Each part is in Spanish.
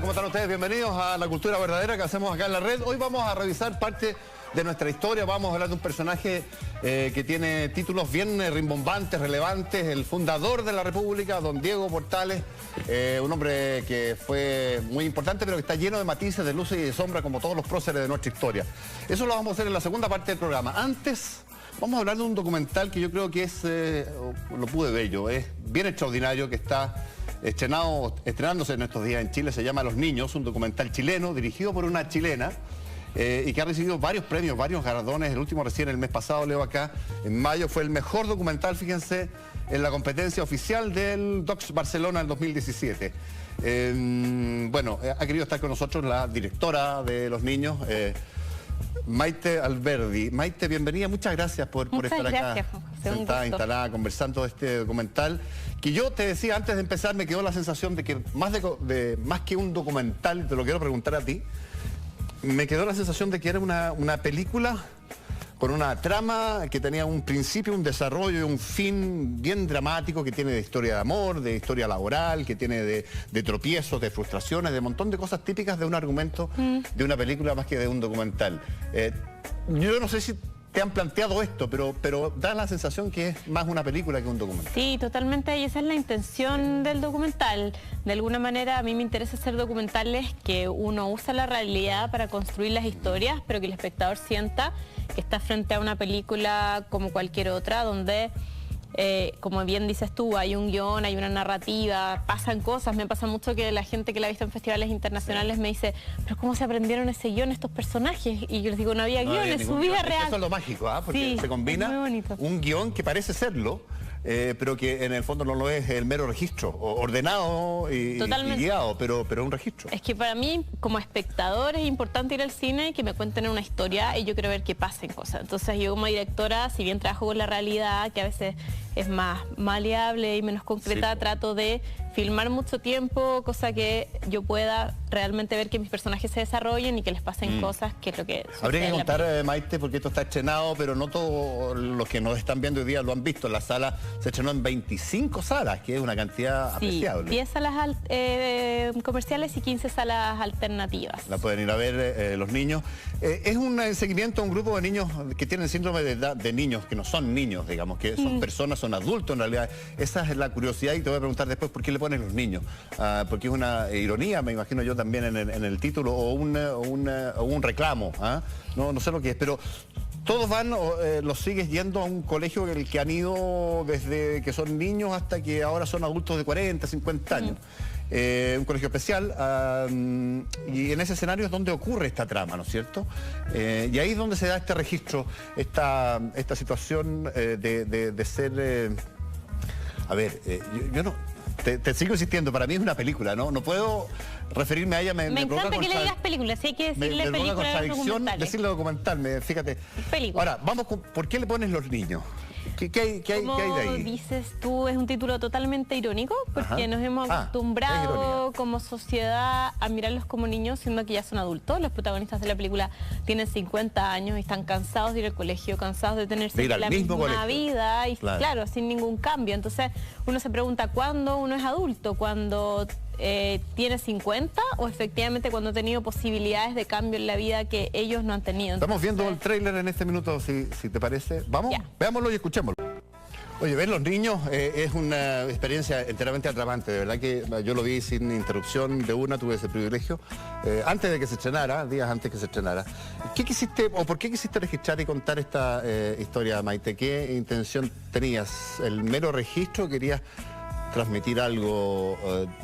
¿Cómo están ustedes? Bienvenidos a La Cultura Verdadera que hacemos acá en la red. Hoy vamos a revisar parte de nuestra historia. Vamos a hablar de un personaje que tiene títulos bien rimbombantes, relevantes. El fundador de la República, don Diego Portales. Un hombre que fue muy importante, pero que está lleno de matices, de luces y de sombra, como todos los próceres de nuestra historia. Eso lo vamos a hacer en la segunda parte del programa. Antes, vamos a hablar de un documental que yo creo que es, lo pude ver yo, es bien extraordinario, que está estrenándose en estos días en Chile. Se llama Los Niños, un documental chileno dirigido por una chilena y que ha recibido varios premios, varios galardones. El último recién el mes pasado, leo acá, en mayo, fue el mejor documental, fíjense, en la competencia oficial del Docs Barcelona en 2017. Bueno, ha querido estar con nosotros la directora de Los Niños, Maite Alberdi. Maite, bienvenida, muchas gracias por estar acá, sentada, instalada, conversando de este documental, que yo te decía antes de empezar, me quedó la sensación de que más que un documental, te lo quiero preguntar a ti, me quedó la sensación de que era una película con una trama que tenía un principio, un desarrollo y un fin bien dramático, que tiene de historia de amor, de historia laboral, que tiene de tropiezos, de frustraciones, de un montón de cosas típicas de un argumento de una película más que de un documental. Yo no sé si te han planteado esto, pero da la sensación que es más una película que un documental. Sí, totalmente, y esa es la intención del documental. De alguna manera a mí me interesa hacer documentales que uno usa la realidad para construir las historias, pero que el espectador sienta que está frente a una película como cualquier otra, donde, como bien dices tú, hay un guión, hay una narrativa, pasan cosas. Me pasa mucho que la gente que la ha visto en festivales internacionales me dice, pero ¿cómo se aprendieron ese guión estos personajes? Y yo les digo, no había guión, es su vida real. Eso es lo mágico, porque sí, se combina un guión que parece serlo, pero que en el fondo no lo es el mero registro, ordenado y guiado, pero un registro. Es que para mí, como espectador, es importante ir al cine y que me cuenten una historia, y yo quiero ver que pasen cosas. Entonces yo como directora, si bien trabajo con la realidad, que a veces es más maleable y menos concreta, sí, trato de filmar mucho tiempo, cosa que yo pueda realmente ver que mis personajes se desarrollen y que les pasen cosas, que es lo que habría que contar, Maite, porque esto está estrenado, pero no todos los que nos están viendo hoy día lo han visto. La sala se estrenó en 25 salas, que es una cantidad apreciable. 10 salas comerciales y 15 salas alternativas. La pueden ir a ver los niños. Es un seguimiento a un grupo de niños que tienen síndrome de edad, de niños que no son niños, digamos, que son personas, son adultos en realidad. Esa es la curiosidad, y te voy a preguntar después por qué le ponen los niños. Porque es una ironía, me imagino yo también en el título, o un reclamo. No sé lo que es, pero todos van, los sigues yendo a un colegio en el que han ido desde que son niños hasta que ahora son adultos de 40, 50 años. Un colegio especial, y en ese escenario es donde ocurre esta trama, ¿no es cierto? Y ahí es donde se da este registro, esta situación de ser... a ver, yo no... Te sigo insistiendo, para mí es una película, ¿no? No puedo referirme a ella, me encanta que le digas película, si hay que decirle película, contradicción decirle documental, fíjate. Película. Ahora, vamos con, ¿por qué le pones Los Niños? ¿Qué hay de ahí? Como dices tú, es un título totalmente irónico, porque nos hemos acostumbrado como sociedad a mirarlos como niños, siendo que ya son adultos. Los protagonistas de la película tienen 50 años y están cansados de ir al colegio, cansados de tener la misma vida y claro, sin ningún cambio. Entonces uno se pregunta, ¿cuándo uno es adulto? ¿Cuando tiene 50 o efectivamente cuando ha tenido posibilidades de cambio en la vida que ellos no han tenido? Estamos viendo el tráiler en este minuto, si te parece. Vamos, veámoslo y escuchémoslo. Oye, ver Los Niños es una experiencia enteramente atrapante. De verdad que yo lo vi sin interrupción de una, tuve ese privilegio. Antes de que se estrenara, días antes que se estrenara. ¿Qué quisiste, o por qué quisiste registrar y contar esta historia, Maite? ¿Qué intención tenías? ¿El mero registro? ¿Querías transmitir algo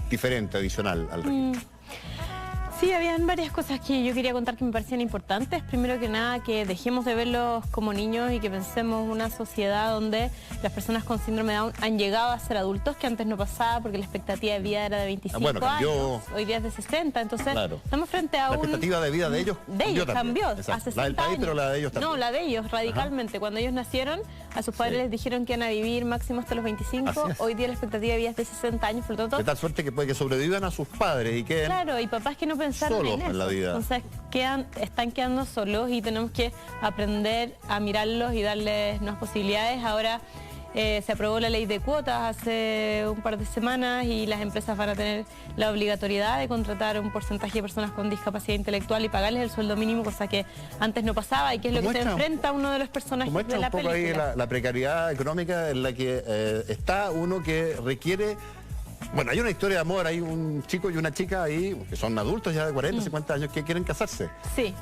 diferente, adicional al registro? Sí, habían varias cosas que yo quería contar que me parecían importantes. Primero que nada, que dejemos de verlos como niños y que pensemos una sociedad donde las personas con síndrome de Down han llegado a ser adultos, que antes no pasaba porque la expectativa de vida era de 25 años, hoy día es de 60, entonces estamos frente a la expectativa de vida de ellos cambió hace 60 ¿La del país, años. Pero la de ellos también? No, la de ellos, radicalmente. Cuando ellos nacieron, a sus padres les dijeron que iban a vivir máximo hasta los 25, hoy día la expectativa de vida es de 60 años, por lo tanto... De tal suerte que puede que sobrevivan a sus padres y queden... Claro, y papás que no pensaron solos en eso. En la vida. Entonces están quedando solos y tenemos que aprender a mirarlos y darles nuevas posibilidades. Ahora, se aprobó la ley de cuotas hace un par de semanas y las empresas van a tener la obligatoriedad de contratar un porcentaje de personas con discapacidad intelectual y pagarles el sueldo mínimo, cosa que antes no pasaba y que es lo que se enfrenta uno de los personajes de la película. Muestra un poco ahí la precariedad económica en la que está uno que requiere... Bueno, hay una historia de amor, hay un chico y una chica ahí, que son adultos ya de 40, 50 años, que quieren casarse. Sí.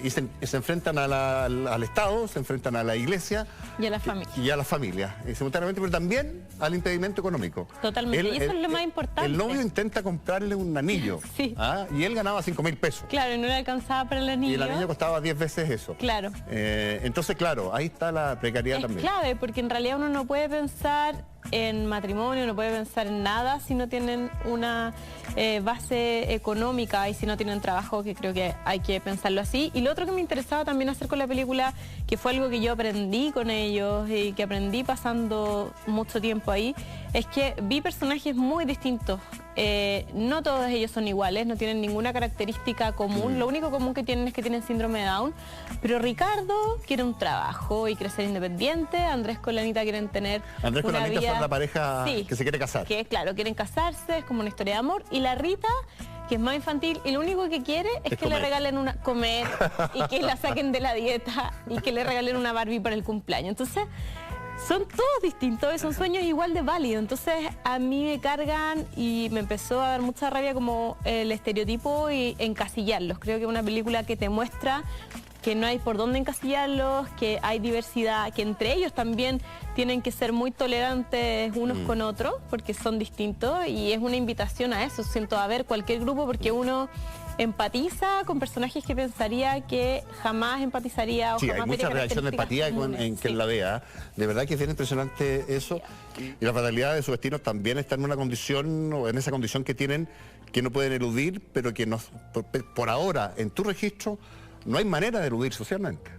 Y se enfrentan al Estado, se enfrentan a la iglesia. Y a la familia. Y a la familia, simultáneamente, pero también al impedimento económico. Totalmente, y eso es lo más importante. El novio intenta comprarle un anillo, sí. Y él ganaba 5.000 pesos. Claro, y no le alcanzaba para el anillo. Y el anillo costaba 10 veces eso. Claro. Entonces, claro, ahí está la precariedad también. Es clave, porque en realidad uno no puede pensar en matrimonio, no puede pensar en nada si no tienen una base económica y si no tienen trabajo, que creo que hay que pensarlo así. Y lo otro que me interesaba también hacer con la película, que fue algo que yo aprendí con ellos y que aprendí pasando mucho tiempo ahí, es que vi personajes muy distintos. No todos ellos son iguales, no tienen ninguna característica común. Lo único común que tienen es que tienen síndrome de Down. Pero Ricardo quiere un trabajo y quiere ser independiente. Andrés con Lanita quieren tener Andrés con una Lanita vida... son la pareja que se quiere casar. Que claro, quieren casarse, es como una historia de amor. Y la Rita, que es más infantil, y lo único que quiere es que le regalen comer y que la saquen de la dieta y que le regalen una Barbie para el cumpleaños. Entonces... son todos distintos y son sueños igual de válidos. Entonces a mí me cargan y me empezó a dar mucha rabia como el estereotipo y encasillarlos. Creo que es una película que te muestra que no hay por dónde encasillarlos, que hay diversidad, que entre ellos también tienen que ser muy tolerantes unos con otros porque son distintos, y es una invitación a eso. Siento a ver cualquier grupo porque uno empatiza con personajes que pensaría que jamás empatizaría o sí, jamás hay mucha reacción de empatía en quien la vea. De verdad que es bien impresionante eso. Y la fatalidad de sus destinos también está en una condición, o en esa condición que tienen, que no pueden eludir, pero que por ahora, en tu registro, no hay manera de eludir socialmente.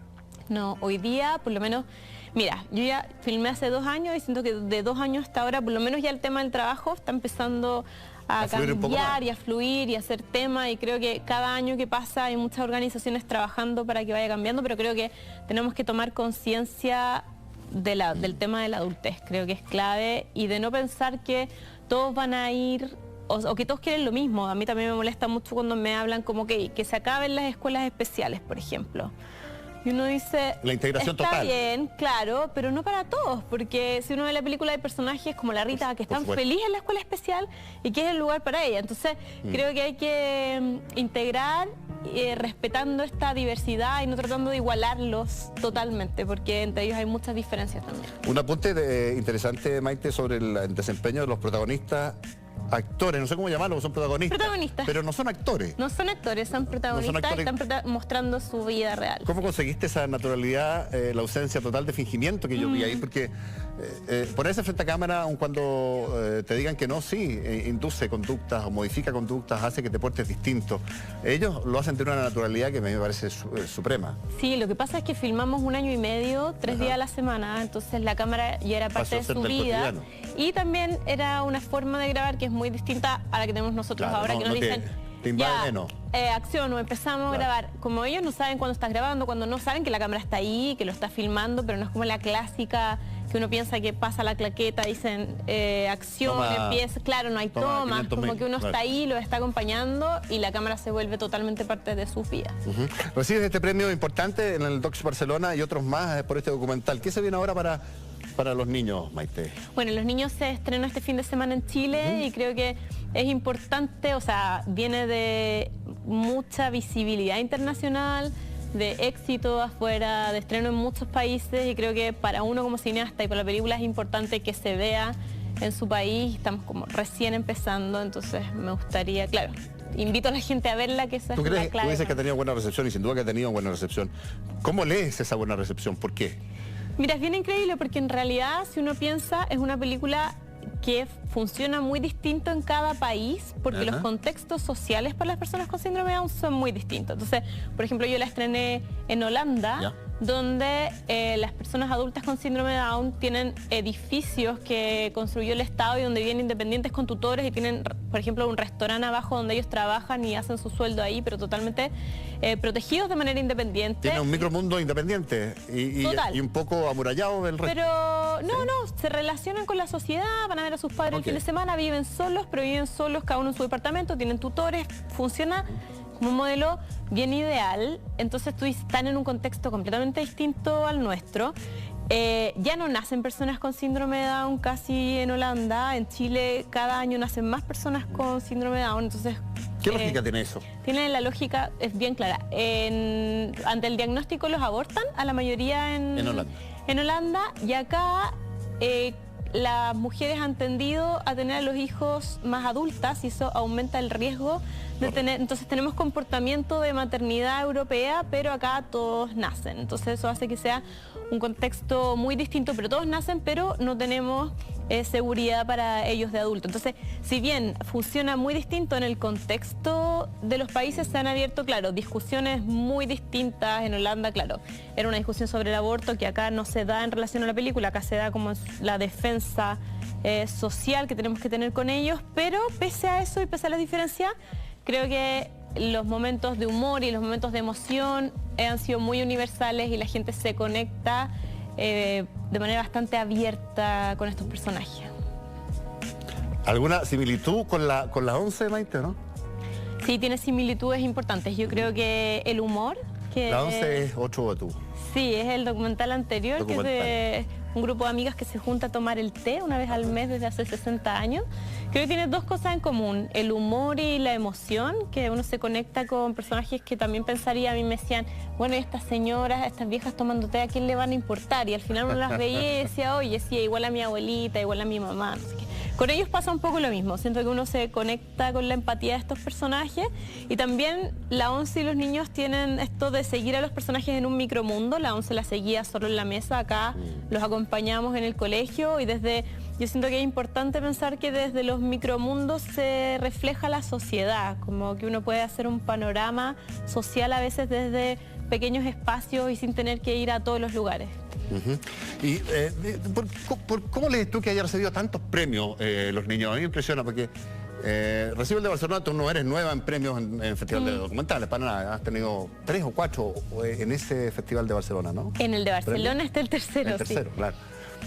No, hoy día, por lo menos, mira, yo ya filmé hace 2 años y siento que de 2 años hasta ahora, por lo menos ya el tema del trabajo está empezando a cambiar y a fluir y a hacer tema, y creo que cada año que pasa hay muchas organizaciones trabajando para que vaya cambiando, pero creo que tenemos que tomar conciencia del tema de la adultez. Creo que es clave, y de no pensar que todos van a ir o que todos quieren lo mismo. A mí también me molesta mucho cuando me hablan como que se acaben las escuelas especiales, por ejemplo. Y uno dice, la integración está total. bien, claro, pero no para todos, porque si uno ve la película hay personajes como la Rita que están felices en la escuela especial y que es el lugar para ella. Entonces creo que hay que integrar respetando esta diversidad y no tratando de igualarlos totalmente, porque entre ellos hay muchas diferencias también. Un apunte interesante, Maite, sobre el desempeño de los protagonistas. Actores, no sé cómo llamarlos, son protagonistas. Pero no son actores. No son actores, son protagonistas y están mostrando su vida real. ¿Cómo conseguiste esa naturalidad, la ausencia total de fingimiento que yo vi ahí? Porque ponerse frente a cámara, aun cuando te digan que no, sí, induce conductas o modifica conductas, hace que te portes distinto. Ellos lo hacen de una naturalidad que a mí me parece suprema. Sí, lo que pasa es que filmamos 1 año y medio, 3 días a la semana, entonces la cámara ya era parte de su vida. Y también era una forma de grabar que es muy distinta a la que tenemos nosotros ahora, que nos dicen, acción, o empezamos a grabar. Como ellos no saben cuándo estás grabando, cuando no saben que la cámara está ahí, que lo está filmando, pero no es como la clásica que uno piensa que pasa la claqueta, dicen acción, empieza, claro, no hay tomas, como que uno está ahí, lo está acompañando y la cámara se vuelve totalmente parte de sus vidas. Recibes este premio importante en el Docs Barcelona y otros más por este documental. ¿Qué se viene ahora para los niños, Maite? Bueno, los niños se estrenó este fin de semana en Chile y creo que es importante, o sea, viene de mucha visibilidad internacional, de éxito afuera, de estreno en muchos países, y creo que para uno como cineasta y para la película es importante que se vea en su país. Estamos como recién empezando, entonces me gustaría, claro, invito a la gente a verla, que esa es la clave. Tú dices que ha tenido buena recepción y sin duda que ha tenido buena recepción. ¿Cómo lees esa buena recepción? ¿Por qué? Mira, es bien increíble porque en realidad, si uno piensa, es una película que funciona muy distinto en cada país, porque los contextos sociales para las personas con síndrome de Down son muy distintos. Entonces, por ejemplo, yo la estrené en Holanda donde las personas adultas con síndrome de Down tienen edificios que construyó el Estado y donde viven independientes con tutores y tienen, por ejemplo, un restaurante abajo donde ellos trabajan y hacen su sueldo ahí, pero totalmente protegidos de manera independiente. Tiene un micromundo independiente y un poco amurallado del resto. Pero no, se relacionan con la sociedad, van a ver a sus padres el fin de semana, viven solos, pero viven solos cada uno en su departamento, tienen tutores, funciona como un modelo bien ideal. Entonces tú están en un contexto completamente distinto al nuestro. Ya no nacen personas con síndrome de Down casi en Holanda. En Chile cada año nacen más personas con síndrome de Down. Entonces, ¿qué lógica tiene eso? Tiene la lógica, es bien clara. Ante el diagnóstico los abortan a la mayoría en Holanda, y acá las mujeres han tendido a tener a los hijos más adultas y eso aumenta el riesgo de tener. Entonces tenemos comportamiento de maternidad europea, pero acá todos nacen. Entonces eso hace que sea un contexto muy distinto, pero todos nacen, pero no tenemos seguridad para ellos de adulto. Entonces, si bien funciona muy distinto en el contexto de los países, se han abierto, claro, discusiones muy distintas. En Holanda, claro, era una discusión sobre el aborto que acá no se da en relación a la película, acá se da como la defensa social que tenemos que tener con ellos, pero pese a eso y pese a la diferencia, creo que los momentos de humor y los momentos de emoción han sido muy universales y la gente se conecta de manera bastante abierta con estos personajes. ¿Alguna similitud con la 11, Maite, no? Sí, tiene similitudes importantes. Yo creo que el humor... La 11 es otro de tú. Sí, es el documental anterior, que es de un grupo de amigas que se junta a tomar el té una vez al mes desde hace 60 años. Creo que tiene dos cosas en común, el humor y la emoción, que uno se conecta con personajes que también pensaría, a mí me decían, bueno, y estas señoras, estas viejas tomando té, ¿a quién le van a importar? Y al final uno las veía y decía, oye, sí, igual a mi abuelita, igual a mi mamá, no sé qué. Con ellos pasa un poco lo mismo, siento que uno se conecta con la empatía de estos personajes y también la 11 y los niños tienen esto de seguir a los personajes en un micromundo. La 11 la seguía solo en la mesa, acá los acompañamos en el colegio y yo siento que es importante pensar que desde los micromundos se refleja la sociedad, como que uno puede hacer un panorama social a veces desde pequeños espacios y sin tener que ir a todos los lugares. ¿Y cómo lees tú que haya recibido tantos premios los niños? A mí me impresiona porque recibe el de Barcelona, tú no eres nueva en premios en el Festival de Documentales, para nada, has tenido 3 o 4 en ese Festival de Barcelona, ¿no? En el de Barcelona está el tercero. El tercero, sí. Claro.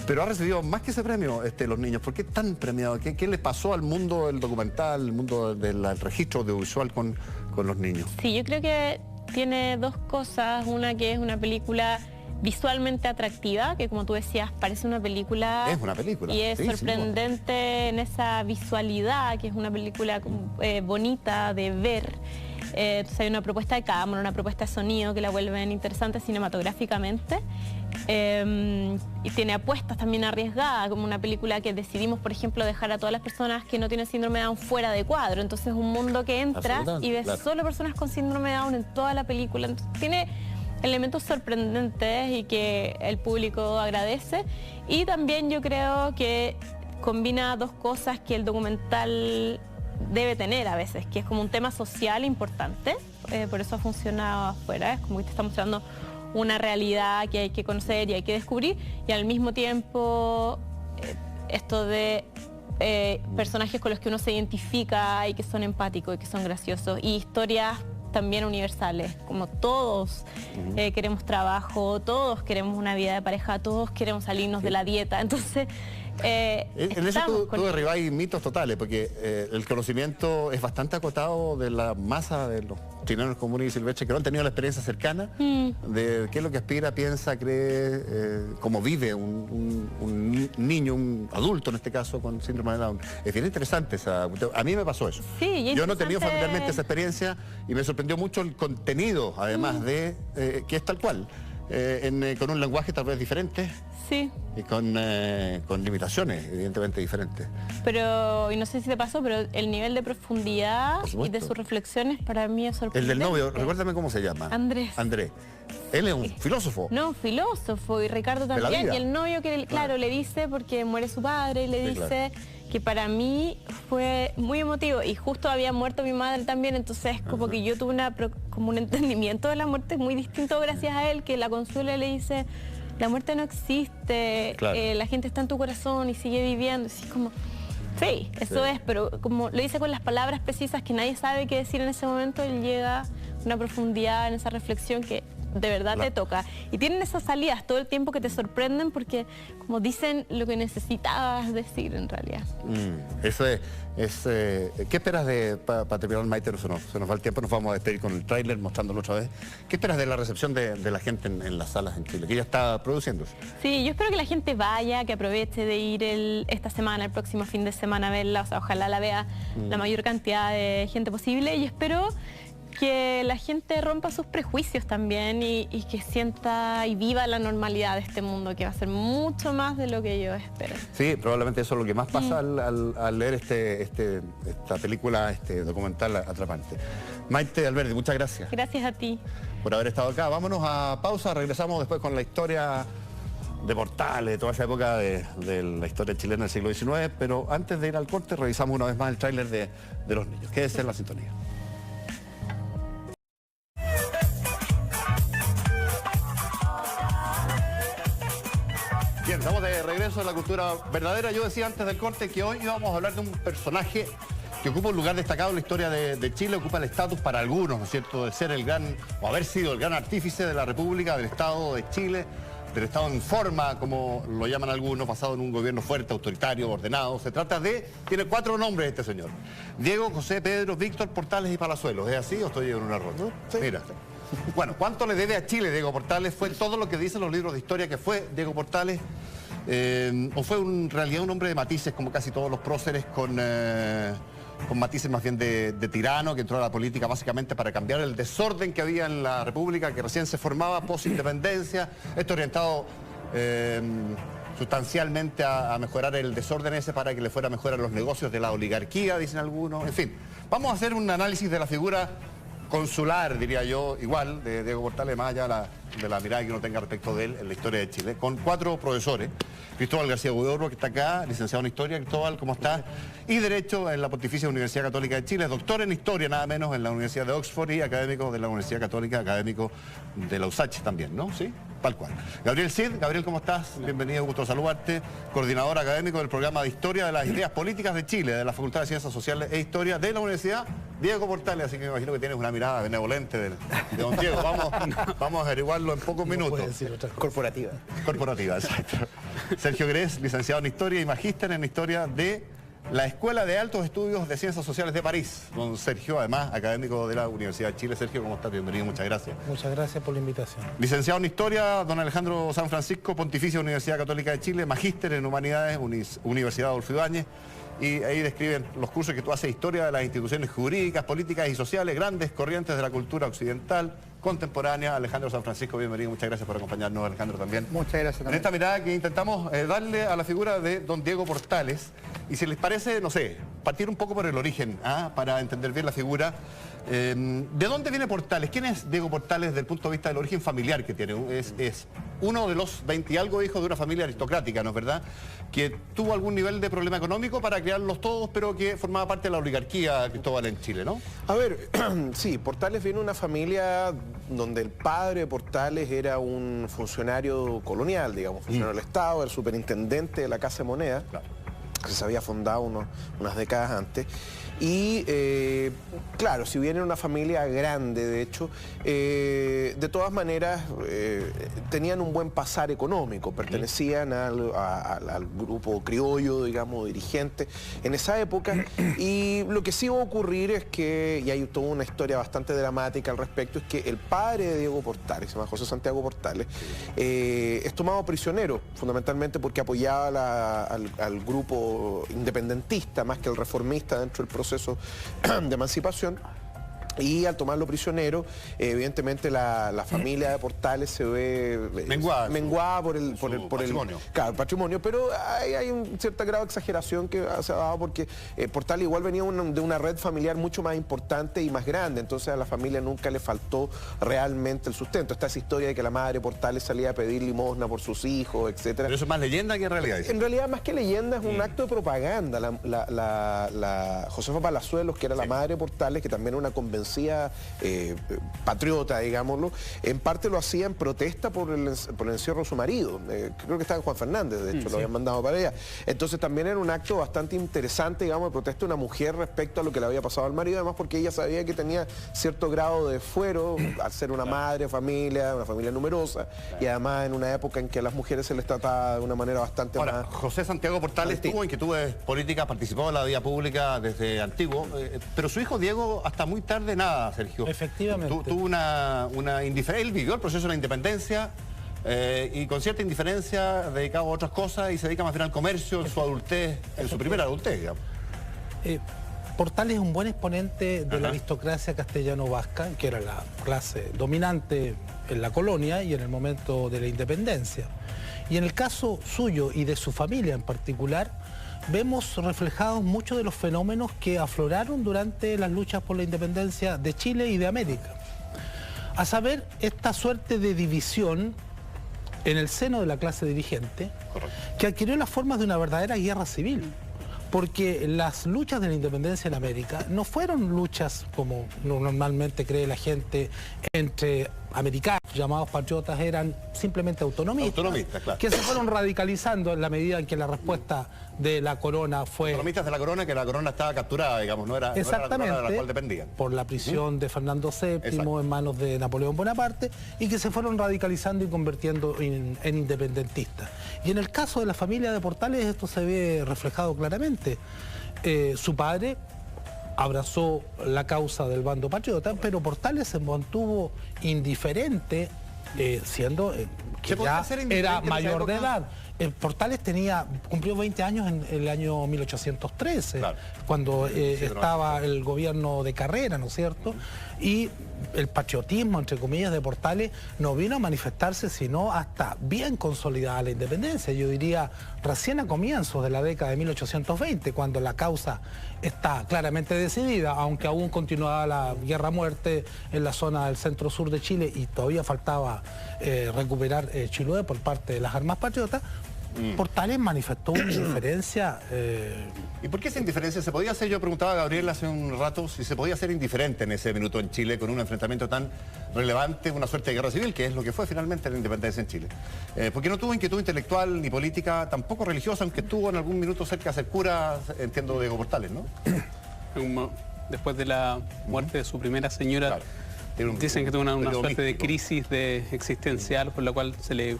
Pero ha recibido más que ese premio los niños. ¿Por qué tan premiado? ¿Qué le pasó al mundo del documental, el mundo del registro audiovisual con los niños? Sí, yo creo que tiene dos cosas. Una, que es una película visualmente atractiva, que como tú decías, parece una película. Es una película. Y es sorprendente en esa visualidad, que es una película bonita de ver. Entonces hay una propuesta de cámara, una propuesta de sonido que la vuelven interesante cinematográficamente. Y tiene apuestas también arriesgadas, como una película que decidimos, por ejemplo, dejar a todas las personas que no tienen síndrome de Down fuera de cuadro. Entonces es un mundo que entra y ves solo personas con síndrome de Down en toda la película. Entonces, tiene elementos sorprendentes y que el público agradece. Y también yo creo que combina dos cosas que el documental debe tener a veces, que es como un tema social importante, por eso ha funcionado afuera, es como que te está mostrando una realidad que hay que conocer y hay que descubrir, y al mismo tiempo esto de personajes con los que uno se identifica y que son empáticos y que son graciosos, y historias también universales, como todos queremos trabajo, todos queremos una vida de pareja, todos queremos salirnos de la dieta, entonces en eso tú derribáis mitos totales, porque el conocimiento es bastante acotado de la masa de los chilenos comunes y silvestres que no han tenido la experiencia cercana de qué es lo que aspira, piensa, cree, cómo vive un niño, un adulto en este caso, con síndrome de Down. Es bien interesante a mí me pasó eso. Sí, yo no he tenido familiarmente esa experiencia y me sorprendió mucho el contenido, además de que es tal cual. Con un lenguaje tal vez diferente. Sí. Y con limitaciones evidentemente diferentes. Pero, y no sé si te pasó, pero el nivel de profundidad y de sus reflexiones para mí es sorprendente. El del novio, recuérdame cómo se llama. Andrés. Él es un filósofo. No, un filósofo, y Ricardo también. Y el novio que, claro, le dice, porque muere su padre, y le dice que para mí fue muy emotivo. Y justo había muerto mi madre también, entonces como que yo tuve una como un entendimiento de la muerte muy distinto gracias a él, que la Consuela le dice, la muerte no existe, claro. La gente está en tu corazón y sigue viviendo. Así como, sí, eso es, pero como lo dice con las palabras precisas que nadie sabe qué decir en ese momento, él llega a una profundidad en esa reflexión que de verdad te toca. Y tienen esas salidas todo el tiempo que te sorprenden porque como dicen lo que necesitabas decir en realidad. Eso es ¿qué esperas para terminar, Maite? Se nos va el tiempo, nos vamos a despedir con el tráiler mostrándolo otra vez. ¿Qué esperas de la recepción de la gente en las salas en Chile, que ya está produciéndose? Sí, yo espero que la gente vaya, que aproveche de ir esta semana, el próximo fin de semana a verla, o sea, ojalá la vea la mayor cantidad de gente posible, y espero que la gente rompa sus prejuicios también y que sienta y viva la normalidad de este mundo, que va a ser mucho más de lo que ellos esperan. Sí, probablemente eso es lo que más pasa al leer esta película, este documental atrapante. Maite Alberdi, muchas gracias. Gracias a ti por haber estado acá. Vámonos a pausa, regresamos después con la historia de Portales, de toda esa época de la historia chilena del siglo XIX, pero antes de ir al corte revisamos una vez más el tráiler de Los Niños. Quédese en la sintonía. Bien, estamos de regreso a la cultura verdadera. Yo decía antes del corte que hoy íbamos a hablar de un personaje que ocupa un lugar destacado en la historia de Chile, ocupa el estatus para algunos, ¿no es cierto?, de ser el gran, o haber sido el gran artífice de la República, del Estado de Chile, del Estado en forma, como lo llaman algunos, basado en un gobierno fuerte, autoritario, ordenado. Se trata tiene 4 nombres este señor: Diego, José, Pedro, Víctor, Portales y Palazuelos. ¿Es así o estoy en un error? ¿No? Sí. Mira. Bueno, ¿cuánto le debe a Chile Diego Portales? Fue todo lo que dicen los libros de historia que fue Diego Portales, o fue en realidad un hombre de matices, como casi todos los próceres, con matices más bien de tirano, que entró a la política básicamente para cambiar el desorden que había en la República, que recién se formaba post-independencia. Esto orientado sustancialmente a mejorar el desorden ese para que le fuera mejor a los negocios de la oligarquía, dicen algunos. En fin, vamos a hacer un análisis de la figura consular, diría yo, igual, de Diego Portales, más allá de la mirada que uno tenga respecto de él en la historia de Chile, con 4 profesores. Cristóbal García Huidobro, que está acá, licenciado en Historia. Cristóbal, ¿cómo está? Y Derecho en la Pontificia Universidad Católica de Chile, doctor en Historia, nada menos, en la Universidad de Oxford, y académico de la Universidad Católica, académico de la USACH también, ¿no? ¿Sí? Tal cual. Gabriel Cid, Gabriel, ¿cómo estás? Bienvenido, gusto saludarte. Coordinador académico del programa de Historia de las Ideas Políticas de Chile, de la Facultad de Ciencias Sociales e Historia de la Universidad Diego Portales, así que me imagino que tienes una mirada benevolente de don Diego. Vamos a averiguarlo en pocos minutos. Puede decir otra corporativa. Corporativa, exacto. Sergio Grés, licenciado en Historia y magíster en Historia de la Escuela de Altos Estudios de Ciencias Sociales de París. Don Sergio, además, académico de la Universidad de Chile. Sergio, ¿cómo estás? Bienvenido, muchas gracias. Muchas gracias por la invitación. Licenciado en Historia, don Alejandro San Francisco, Pontificia Universidad Católica de Chile, magíster en Humanidades, Universidad Adolfo Ibáñez. Y ahí describen los cursos que tú haces: historia de las instituciones jurídicas, políticas y sociales, grandes corrientes de la cultura occidental, contemporánea. Alejandro San Francisco, bienvenido, muchas gracias por acompañarnos, Alejandro, también. Muchas gracias también. En esta mirada que intentamos darle a la figura de don Diego Portales, y si les parece, no sé, partir un poco por el origen, para entender bien la figura. ¿De dónde viene Portales? ¿Quién es Diego Portales desde el punto de vista del origen familiar que tiene? Es uno de los 20 y algo hijos de una familia aristocrática, ¿no es verdad?, que tuvo algún nivel de problema económico para criarlos todos, pero que formaba parte de la oligarquía, Cristóbal, en Chile, ¿no? A ver, sí, Portales viene de una familia donde el padre de Portales era un funcionario colonial, digamos, funcionario del Estado, el superintendente de la Casa de Moneda, Claro. que se había fundado unas décadas antes. Y claro, si bien era una familia grande, de hecho, de todas maneras tenían un buen pasar económico, pertenecían al grupo criollo, digamos, dirigente en esa época. Y lo que sí va a ocurrir es que, y hay toda una historia bastante dramática al respecto, es que el padre de Diego Portales, se llama José Santiago Portales, es tomado prisionero, fundamentalmente porque apoyaba al grupo independentista más que al reformista dentro del proceso de emancipación. Y al tomarlo prisionero, evidentemente la familia de Portales se ve menguada por el patrimonio. Claro, patrimonio, pero hay un cierto grado de exageración que se ha dado porque Portales igual venía de una red familiar mucho más importante y más grande, entonces a la familia nunca le faltó realmente el sustento. Está esa historia de que la madre Portales salía a pedir limosna por sus hijos, etcétera. Pero eso es más leyenda que realidad. En realidad, más que leyenda, es un acto de propaganda. La Josefa Palazuelos, que era la madre Portales, que también era una convención decía patriota, digámoslo, en parte lo hacía en protesta por el encierro de su marido. Creo que estaba en Juan Fernández, de hecho, lo habían mandado para allá. Entonces también era un acto bastante interesante, digamos, de protesta de una mujer respecto a lo que le había pasado al marido, además porque ella sabía que tenía cierto grado de fuero al ser una madre, familia, una familia numerosa, y además en una época en que a las mujeres se les trataba de una manera bastante Ahora, más... José Santiago Portales tuvo inquietudes políticas, participó en la vida pública desde antiguo, pero su hijo Diego hasta muy tarde nada, Sergio. Efectivamente. Tuvo una indiferencia, él vivió el proceso de la independencia y con cierta indiferencia dedicado a otras cosas y se dedica más bien al comercio en su adultez, en su primera adultez, digamos. Portales es un buen exponente de la aristocracia castellano-vasca, que era la clase dominante en la colonia y en el momento de la independencia. Y en el caso suyo y de su familia en particular, vemos reflejados muchos de los fenómenos que afloraron durante las luchas por la independencia de Chile y de América. A saber, esta suerte de división en el seno de la clase dirigente, que adquirió las formas de una verdadera guerra civil. Porque las luchas de la independencia en América no fueron luchas, como normalmente cree la gente, entre americanos llamados patriotas, eran simplemente autonomistas, claro, que se fueron radicalizando en la medida en que la respuesta de la corona fue... Autonomistas de la corona, que la corona estaba capturada, digamos, no era la corona de la cual dependían. Por la prisión de Fernando VII en manos de Napoleón Bonaparte, y que se fueron radicalizando y convirtiendo en independentistas. Y en el caso de la familia de Portales esto se ve reflejado claramente. Su padre abrazó la causa del bando patriota, pero Portales se mantuvo indiferente, siendo que ya era mayor de edad. Portales cumplió 20 años en el año 1813, claro, cuando estaba el gobierno de Carrera, ¿no es cierto? Y el patriotismo, entre comillas, de Portales no vino a manifestarse sino hasta bien consolidada la independencia. Yo diría recién a comienzos de la década de 1820, cuando la causa está claramente decidida, aunque aún continuaba la guerra a muerte en la zona del centro-sur de Chile y todavía faltaba recuperar Chiloé por parte de las armas patriotas. Portales manifestó una indiferencia... ¿Y por qué esa indiferencia? ¿Se podía hacer? Yo preguntaba a Gabriel hace un rato si se podía ser indiferente en ese minuto en Chile con un enfrentamiento tan relevante, una suerte de guerra civil, que es lo que fue finalmente la independencia en Chile. Porque no tuvo inquietud intelectual ni política, tampoco religiosa, aunque estuvo en algún minuto cerca de ser cura, entiendo, Diego Portales, ¿no? Después de la muerte de su primera señora, claro, dicen que tuvo una suerte de crisis existencial por la cual se le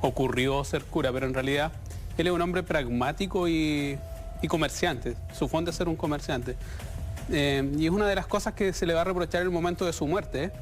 ocurrió ser cura, pero en realidad él es un hombre pragmático y comerciante. Su fondo es ser un comerciante. Y es una de las cosas que se le va a reprochar en el momento de su muerte,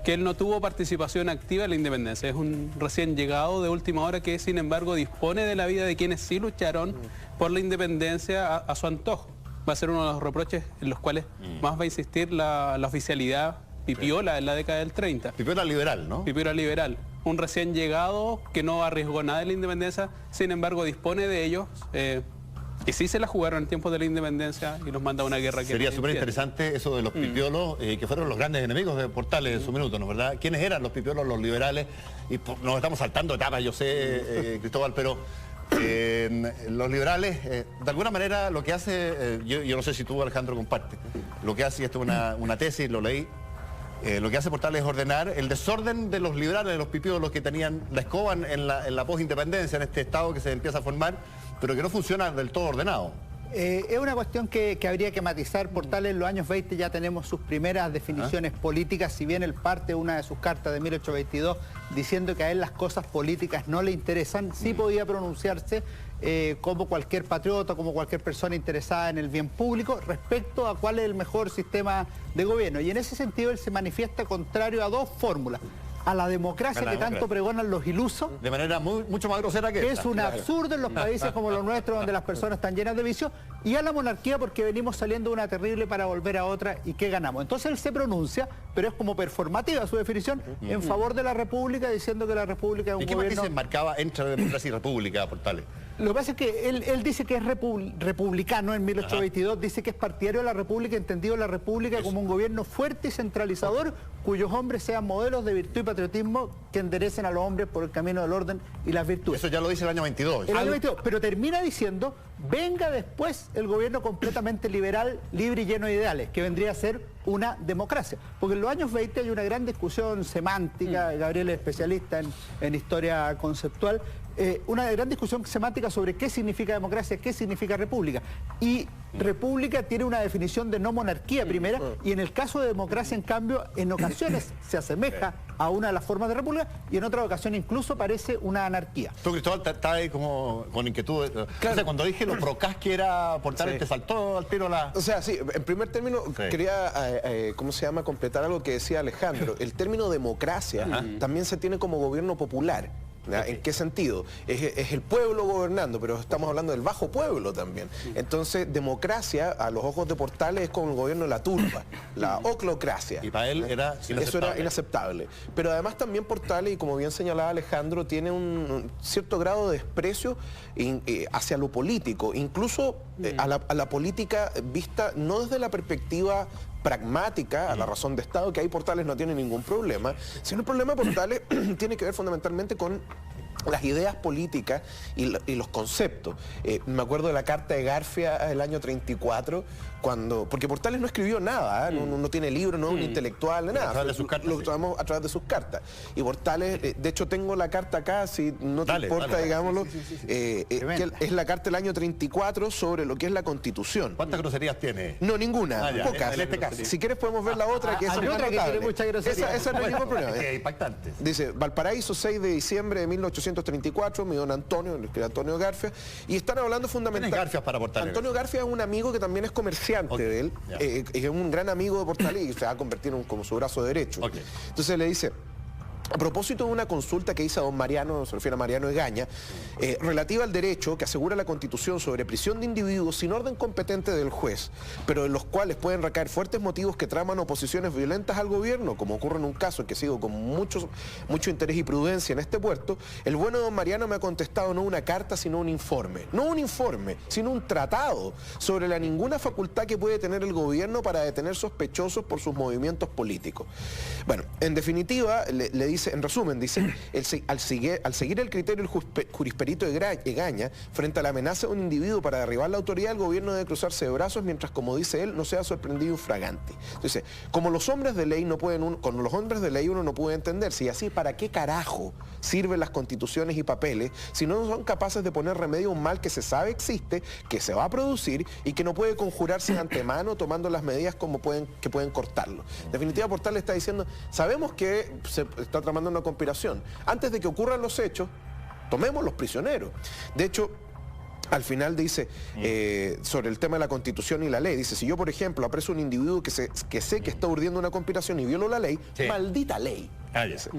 que él no tuvo participación activa en la independencia. Es un recién llegado de última hora que, sin embargo, dispone de la vida de quienes sí lucharon por la independencia a su antojo. Va a ser uno de los reproches en los cuales más va a insistir la oficialidad Pipiola en la década del 30. Pipiola liberal, ¿no? Pipiola liberal. Un recién llegado que no arriesgó nada en la independencia, sin embargo dispone de ellos, que sí se la jugaron en tiempos de la independencia y los manda a una guerra que... Sería súper interesante eso de los pipiolos, que fueron los grandes enemigos de Portales en su minuto, ¿no? ¿Verdad? ¿Quiénes eran los pipiolos, los liberales? Y nos estamos saltando etapas, yo sé, Cristóbal, pero... los liberales, de alguna manera lo que hace, yo no sé si tú, Alejandro, compartes, lo que hace, esto es una tesis, lo leí, lo que hace Portales es ordenar el desorden de los liberales, de los pipiolos que tenían la escoba en la post-independencia, en este estado que se empieza a formar, pero que no funciona del todo ordenado. Es una cuestión que habría que matizar. Portales en los años 20 ya tenemos sus primeras definiciones políticas, si bien él parte una de sus cartas de 1822 diciendo que a él las cosas políticas no le interesan, sí podía pronunciarse como cualquier patriota, como cualquier persona interesada en el bien público respecto a cuál es el mejor sistema de gobierno. Y en ese sentido él se manifiesta contrario a dos fórmulas. A la democracia que tanto pregonan los ilusos. De manera mucho más grosera que es un absurdo en los países como los nuestros, donde las personas están llenas de vicios, y a la monarquía porque venimos saliendo de una terrible para volver a otra, y ¿qué ganamos? Entonces él se pronuncia, pero es como performativa su definición, en favor de la república, diciendo que la república es un gobierno... ¿De qué manera se enmarcaba entre democracia y república, Portales? Lo que pasa es que él dice que es republicano en 1822, dice que es partidario de la República, entendido la República como un gobierno fuerte y centralizador, cuyos hombres sean modelos de virtud y patriotismo que enderecen a los hombres por el camino del orden y las virtudes. Eso ya lo dice el año 22. El año 22, pero termina diciendo, venga después el gobierno completamente liberal, libre y lleno de ideales, que vendría a ser una democracia. Porque en los años 20 hay una gran discusión semántica, Gabriel es especialista en historia conceptual, una gran discusión semántica sobre qué significa democracia, qué significa república. Y república tiene una definición de no monarquía primera, y en el caso de democracia, en cambio, en ocasiones se asemeja a una de las formas de república y en otra ocasión incluso parece una anarquía. Tú, Cristóbal, estás ahí como con inquietud. Claro. O sea, cuando dije lo procas que era Portales, te saltó al tiro la... O sea, sí, en primer término quería, ¿cómo se llama?, completar algo que decía Alejandro. El término democracia también se tiene como gobierno popular. ¿En qué sentido? Es el pueblo gobernando, pero estamos hablando del bajo pueblo también. Entonces, democracia, a los ojos de Portales, es como el gobierno de la turba, la oclocracia. Y para él era inaceptable. Eso era inaceptable. Pero además también Portales, y como bien señalaba Alejandro, tiene un cierto grado de desprecio hacia lo político, incluso a la política vista no desde la perspectiva pragmática, a la razón de Estado, que ahí Portales no tiene ningún problema, sino el problema de Portales tiene que ver fundamentalmente con las ideas políticas y los conceptos. Me acuerdo de la carta de Garfia del año 34, porque Portales no escribió nada, no tiene libro, no es un intelectual, nada. A través de sus cartas. Lo tomamos a través de sus cartas. Y Portales, de hecho tengo la carta acá, si no te importa, digámoslo, es la carta del año 34 sobre lo que es la Constitución. ¿Cuántas groserías tiene? No, ninguna, pocas. En este caso. Si quieres podemos ver la otra, que es otra que tiene mucha grosería. Esa no hay ningún problema. Es impactante. Dice, Valparaíso, 6 de diciembre de 1834, mi don Antonio, el que era Antonio Garfia, y están hablando fundamentalmente... ¿Quién es Garfia para Portales? Antonio Garfia es un amigo que también es comerciante de él, es un gran amigo de Portales y se va a convertir como su brazo derecho. Entonces le dice... A propósito de una consulta que hizo don Mariano, se refiere a Mariano Egaña, relativa al derecho que asegura la Constitución sobre prisión de individuos sin orden competente del juez, pero en los cuales pueden recaer fuertes motivos que traman oposiciones violentas al gobierno, como ocurre en un caso que sigo con mucho interés y prudencia en este puerto, el bueno don Mariano me ha contestado no una carta, sino un informe. No un informe, sino un tratado sobre la ninguna facultad que puede tener el gobierno para detener sospechosos por sus movimientos políticos. Bueno, en definitiva, le dice, en resumen, dice, al seguir el criterio del jurisperito Egaña, frente a la amenaza de un individuo para derribar la autoridad, el gobierno debe cruzarse de brazos mientras, como dice él, no sea sorprendido infragante. Entonces, como los hombres de ley no pueden, con los hombres de ley uno no puede entenderse, y así, ¿para qué carajo sirven las constituciones y papeles si no son capaces de poner remedio a un mal que se sabe existe, que se va a producir y que no puede conjurarse de antemano tomando las medidas que pueden cortarlo? En definitiva, Portales está diciendo, sabemos que se está tramando una conspiración. Antes de que ocurran los hechos, tomemos los prisioneros. De hecho, al final dice, sobre el tema de la Constitución y la ley, dice, si yo, por ejemplo, apreso a un individuo que sé que está urdiendo una conspiración y violo la ley, maldita ley. Cállese.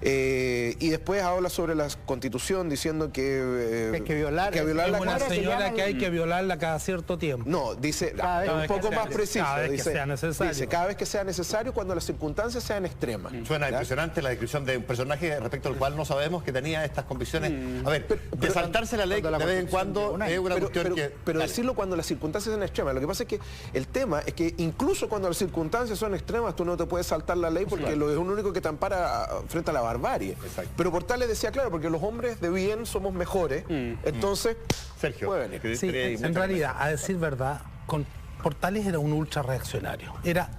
Y después habla sobre la Constitución diciendo que hay que violar la una señora que hay que violarla cada cierto tiempo. No, dice un poco más preciso. Cada vez que sea necesario. Dice, cada vez que sea necesario, cuando las circunstancias sean extremas. Suena impresionante la descripción de un personaje respecto al cual no sabemos que tenía estas convicciones. A ver, de saltarse la ley de vez en cuando es una cuestión que... Pero decirlo cuando las circunstancias sean extremas. Lo que pasa es que el tema es que incluso cuando las circunstancias son extremas, tú no te puedes saltar la ley porque lo es un único que te ampara frente a la barbarie. Exacto. Pero Portales decía, claro, porque los hombres de bien somos mejores, entonces... Sergio, puede venir. Sí, en realidad, a decir verdad, Portales era un ultra reaccionario. Era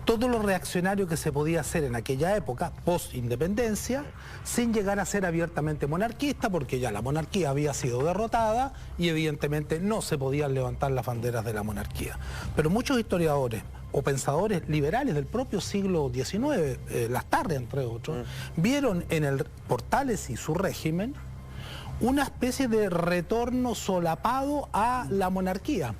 todo lo reaccionario que se podía hacer en aquella época, post-independencia, sin llegar a ser abiertamente monarquista, porque ya la monarquía había sido derrotada y evidentemente no se podían levantar las banderas de la monarquía. Pero muchos historiadores o pensadores liberales del propio siglo XIX, Lastarria entre otros, vieron en el Portales y su régimen una especie de retorno solapado a la monarquía.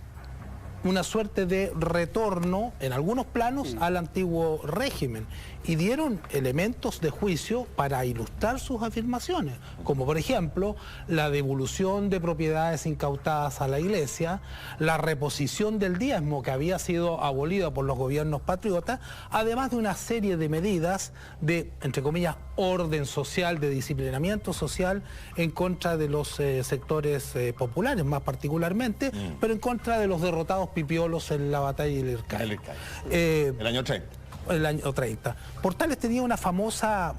una suerte de retorno, en algunos planos, al antiguo régimen. Y dieron elementos de juicio para ilustrar sus afirmaciones, como por ejemplo la devolución de propiedades incautadas a la Iglesia, la reposición del diezmo que había sido abolida por los gobiernos patriotas, además de una serie de medidas de, entre comillas, orden social, de disciplinamiento social en contra de los sectores populares, más particularmente, pero en contra de los derrotados pipiolos en la batalla del Ircay. El año 30. El año 30. Portales tenía una famosa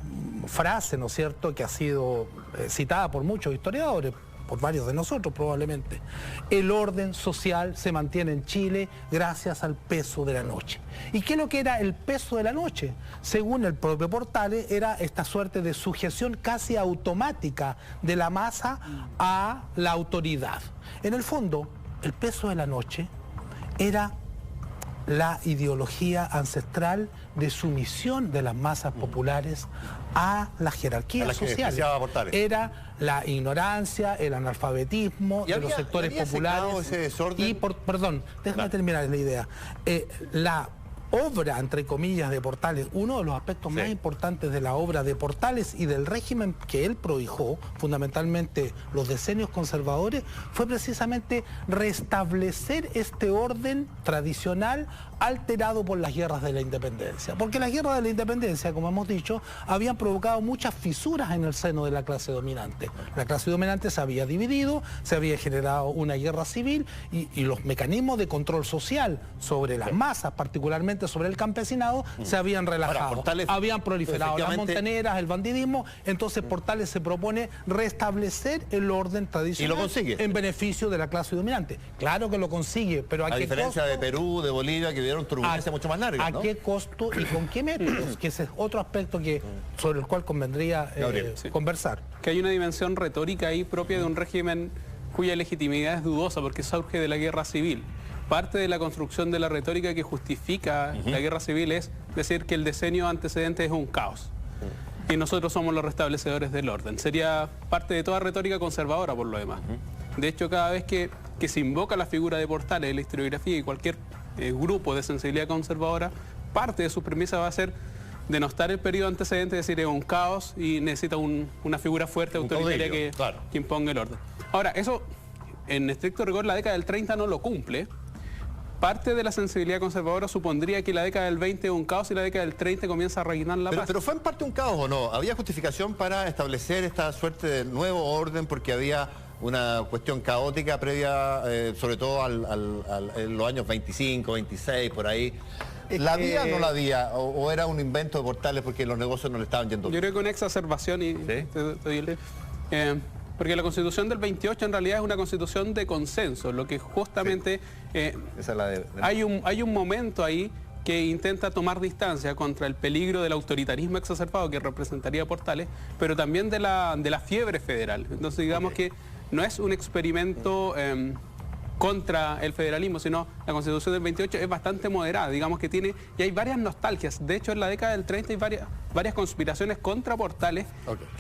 frase, ¿no es cierto?, que ha sido citada por muchos historiadores, por varios de nosotros probablemente. El orden social se mantiene en Chile gracias al peso de la noche. ¿Y qué es lo que era el peso de la noche? Según el propio Portales, era esta suerte de sujeción casi automática de la masa a la autoridad. En el fondo, el peso de la noche era la ideología ancestral de sumisión de las masas populares a las jerarquías sociales. Era la ignorancia, el analfabetismo de los sectores populares. Ese desorden? Perdón, déjame terminar la idea. La obra, entre comillas, de Portales, uno de los aspectos más importantes de la obra de Portales y del régimen que él prohijó, fundamentalmente los decenios conservadores, fue precisamente restablecer este orden tradicional alterado por las guerras de la independencia. Porque las guerras de la independencia, como hemos dicho, habían provocado muchas fisuras en el seno de la clase dominante. La clase dominante se había dividido, se había generado una guerra civil y los mecanismos de control social sobre las masas, particularmente sobre el campesinado, se habían relajado. Ahora, habían proliferado las montoneras, el bandidismo. Entonces Portales se propone restablecer el orden tradicional. ¿Y lo consigue? En beneficio de la clase dominante. Claro que lo consigue, pero ¿a qué diferencia costo? De Perú, de Bolivia, que vieron turbulencia mucho más larga, ¿no? ¿A qué costo y con qué métodos? Que ese es otro aspecto sobre el cual convendría conversar. Que hay una dimensión retórica ahí propia de un régimen cuya legitimidad es dudosa porque surge de la guerra civil. Parte de la construcción de la retórica que justifica la guerra civil es decir que el decenio antecedente es un caos y nosotros somos los restablecedores del orden. Sería parte de toda retórica conservadora por lo demás. De hecho, cada vez que se invoca la figura de Portales en la historiografía y cualquier grupo de sensibilidad conservadora, parte de su premisa va a ser denostar el periodo antecedente, decir es un caos y necesita una figura fuerte, autoritaria que imponga el orden. Ahora, eso en estricto rigor la década del 30 no lo cumple. Parte de la sensibilidad conservadora supondría que la década del 20 es un caos y la década del 30 comienza a reinar la paz. Pero ¿fue en parte un caos o no? ¿Había justificación para establecer esta suerte de nuevo orden porque había una cuestión caótica previa, sobre todo en los años 25, 26, por ahí? ¿La había o no la había? ¿O era un invento de Portales porque los negocios no le estaban yendo bien? Yo creo que una exacerbación y... porque la Constitución del 28 en realidad es una Constitución de consenso, lo que justamente Esa es la de... hay un momento ahí que intenta tomar distancia contra el peligro del autoritarismo exacerbado que representaría Portales, pero también de la fiebre federal. Entonces digamos que no es un experimento contra el federalismo, sino la Constitución del 28 es bastante moderada, digamos que tiene, y hay varias nostalgias. De hecho, en la década del 30 hay varias conspiraciones contra Portales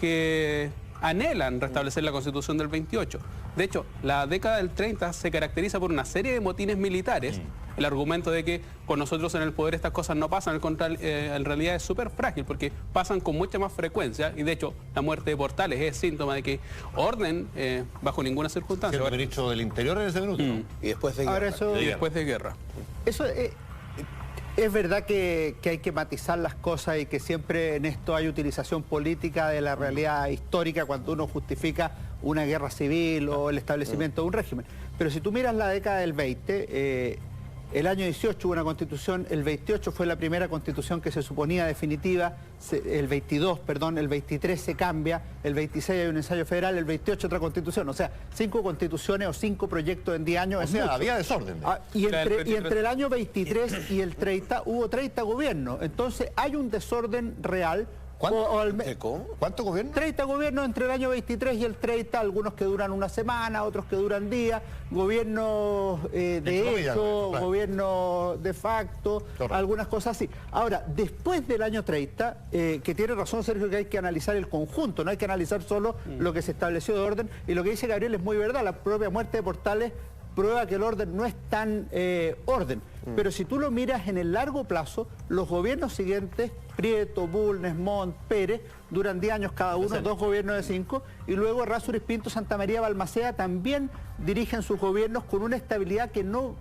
que anhelan restablecer la Constitución del 28. De hecho, la década del 30 se caracteriza por una serie de motines militares. El argumento de que con nosotros en el poder estas cosas no pasan, en realidad es súper frágil porque pasan con mucha más frecuencia y de hecho la muerte de Portales es síntoma de que orden bajo ninguna circunstancia. El ministro del Interior en ese minuto. Y después de guerra. Ahora eso, y después de guerra. Eso es verdad que hay que matizar las cosas y que siempre en esto hay utilización política de la realidad histórica cuando uno justifica una guerra civil o el establecimiento de un régimen. Pero si tú miras la década del 20, el año 18 hubo una constitución, el 28 fue la primera constitución que se suponía definitiva, el 22, perdón, el 23 se cambia, el 26 hay un ensayo federal, el 28 otra constitución. O sea, 5 constituciones o 5 proyectos en 10 años. O sea, había desorden. Y entre el año 23 y el 30 hubo 30 gobiernos. Entonces hay un desorden real. ¿Cuántos gobiernos? 30 gobiernos entre el año 23 y el 30, algunos que duran una semana, otros que duran días, gobiernos de hecho, gobiernos de facto, algunas cosas así. Ahora, después del año 30, que tiene razón Sergio que hay que analizar el conjunto, no hay que analizar solo lo que se estableció de orden, y lo que dice Gabriel es muy verdad, la propia muerte de Portales prueba que el orden no es tan orden. Pero si tú lo miras en el largo plazo, los gobiernos siguientes, Prieto, Bulnes, Montt, Pérez, duran 10 años cada uno, 2 gobiernos de 5, y luego Errázuriz, Pinto, Santamaría, Balmaceda también dirigen sus gobiernos con una estabilidad que no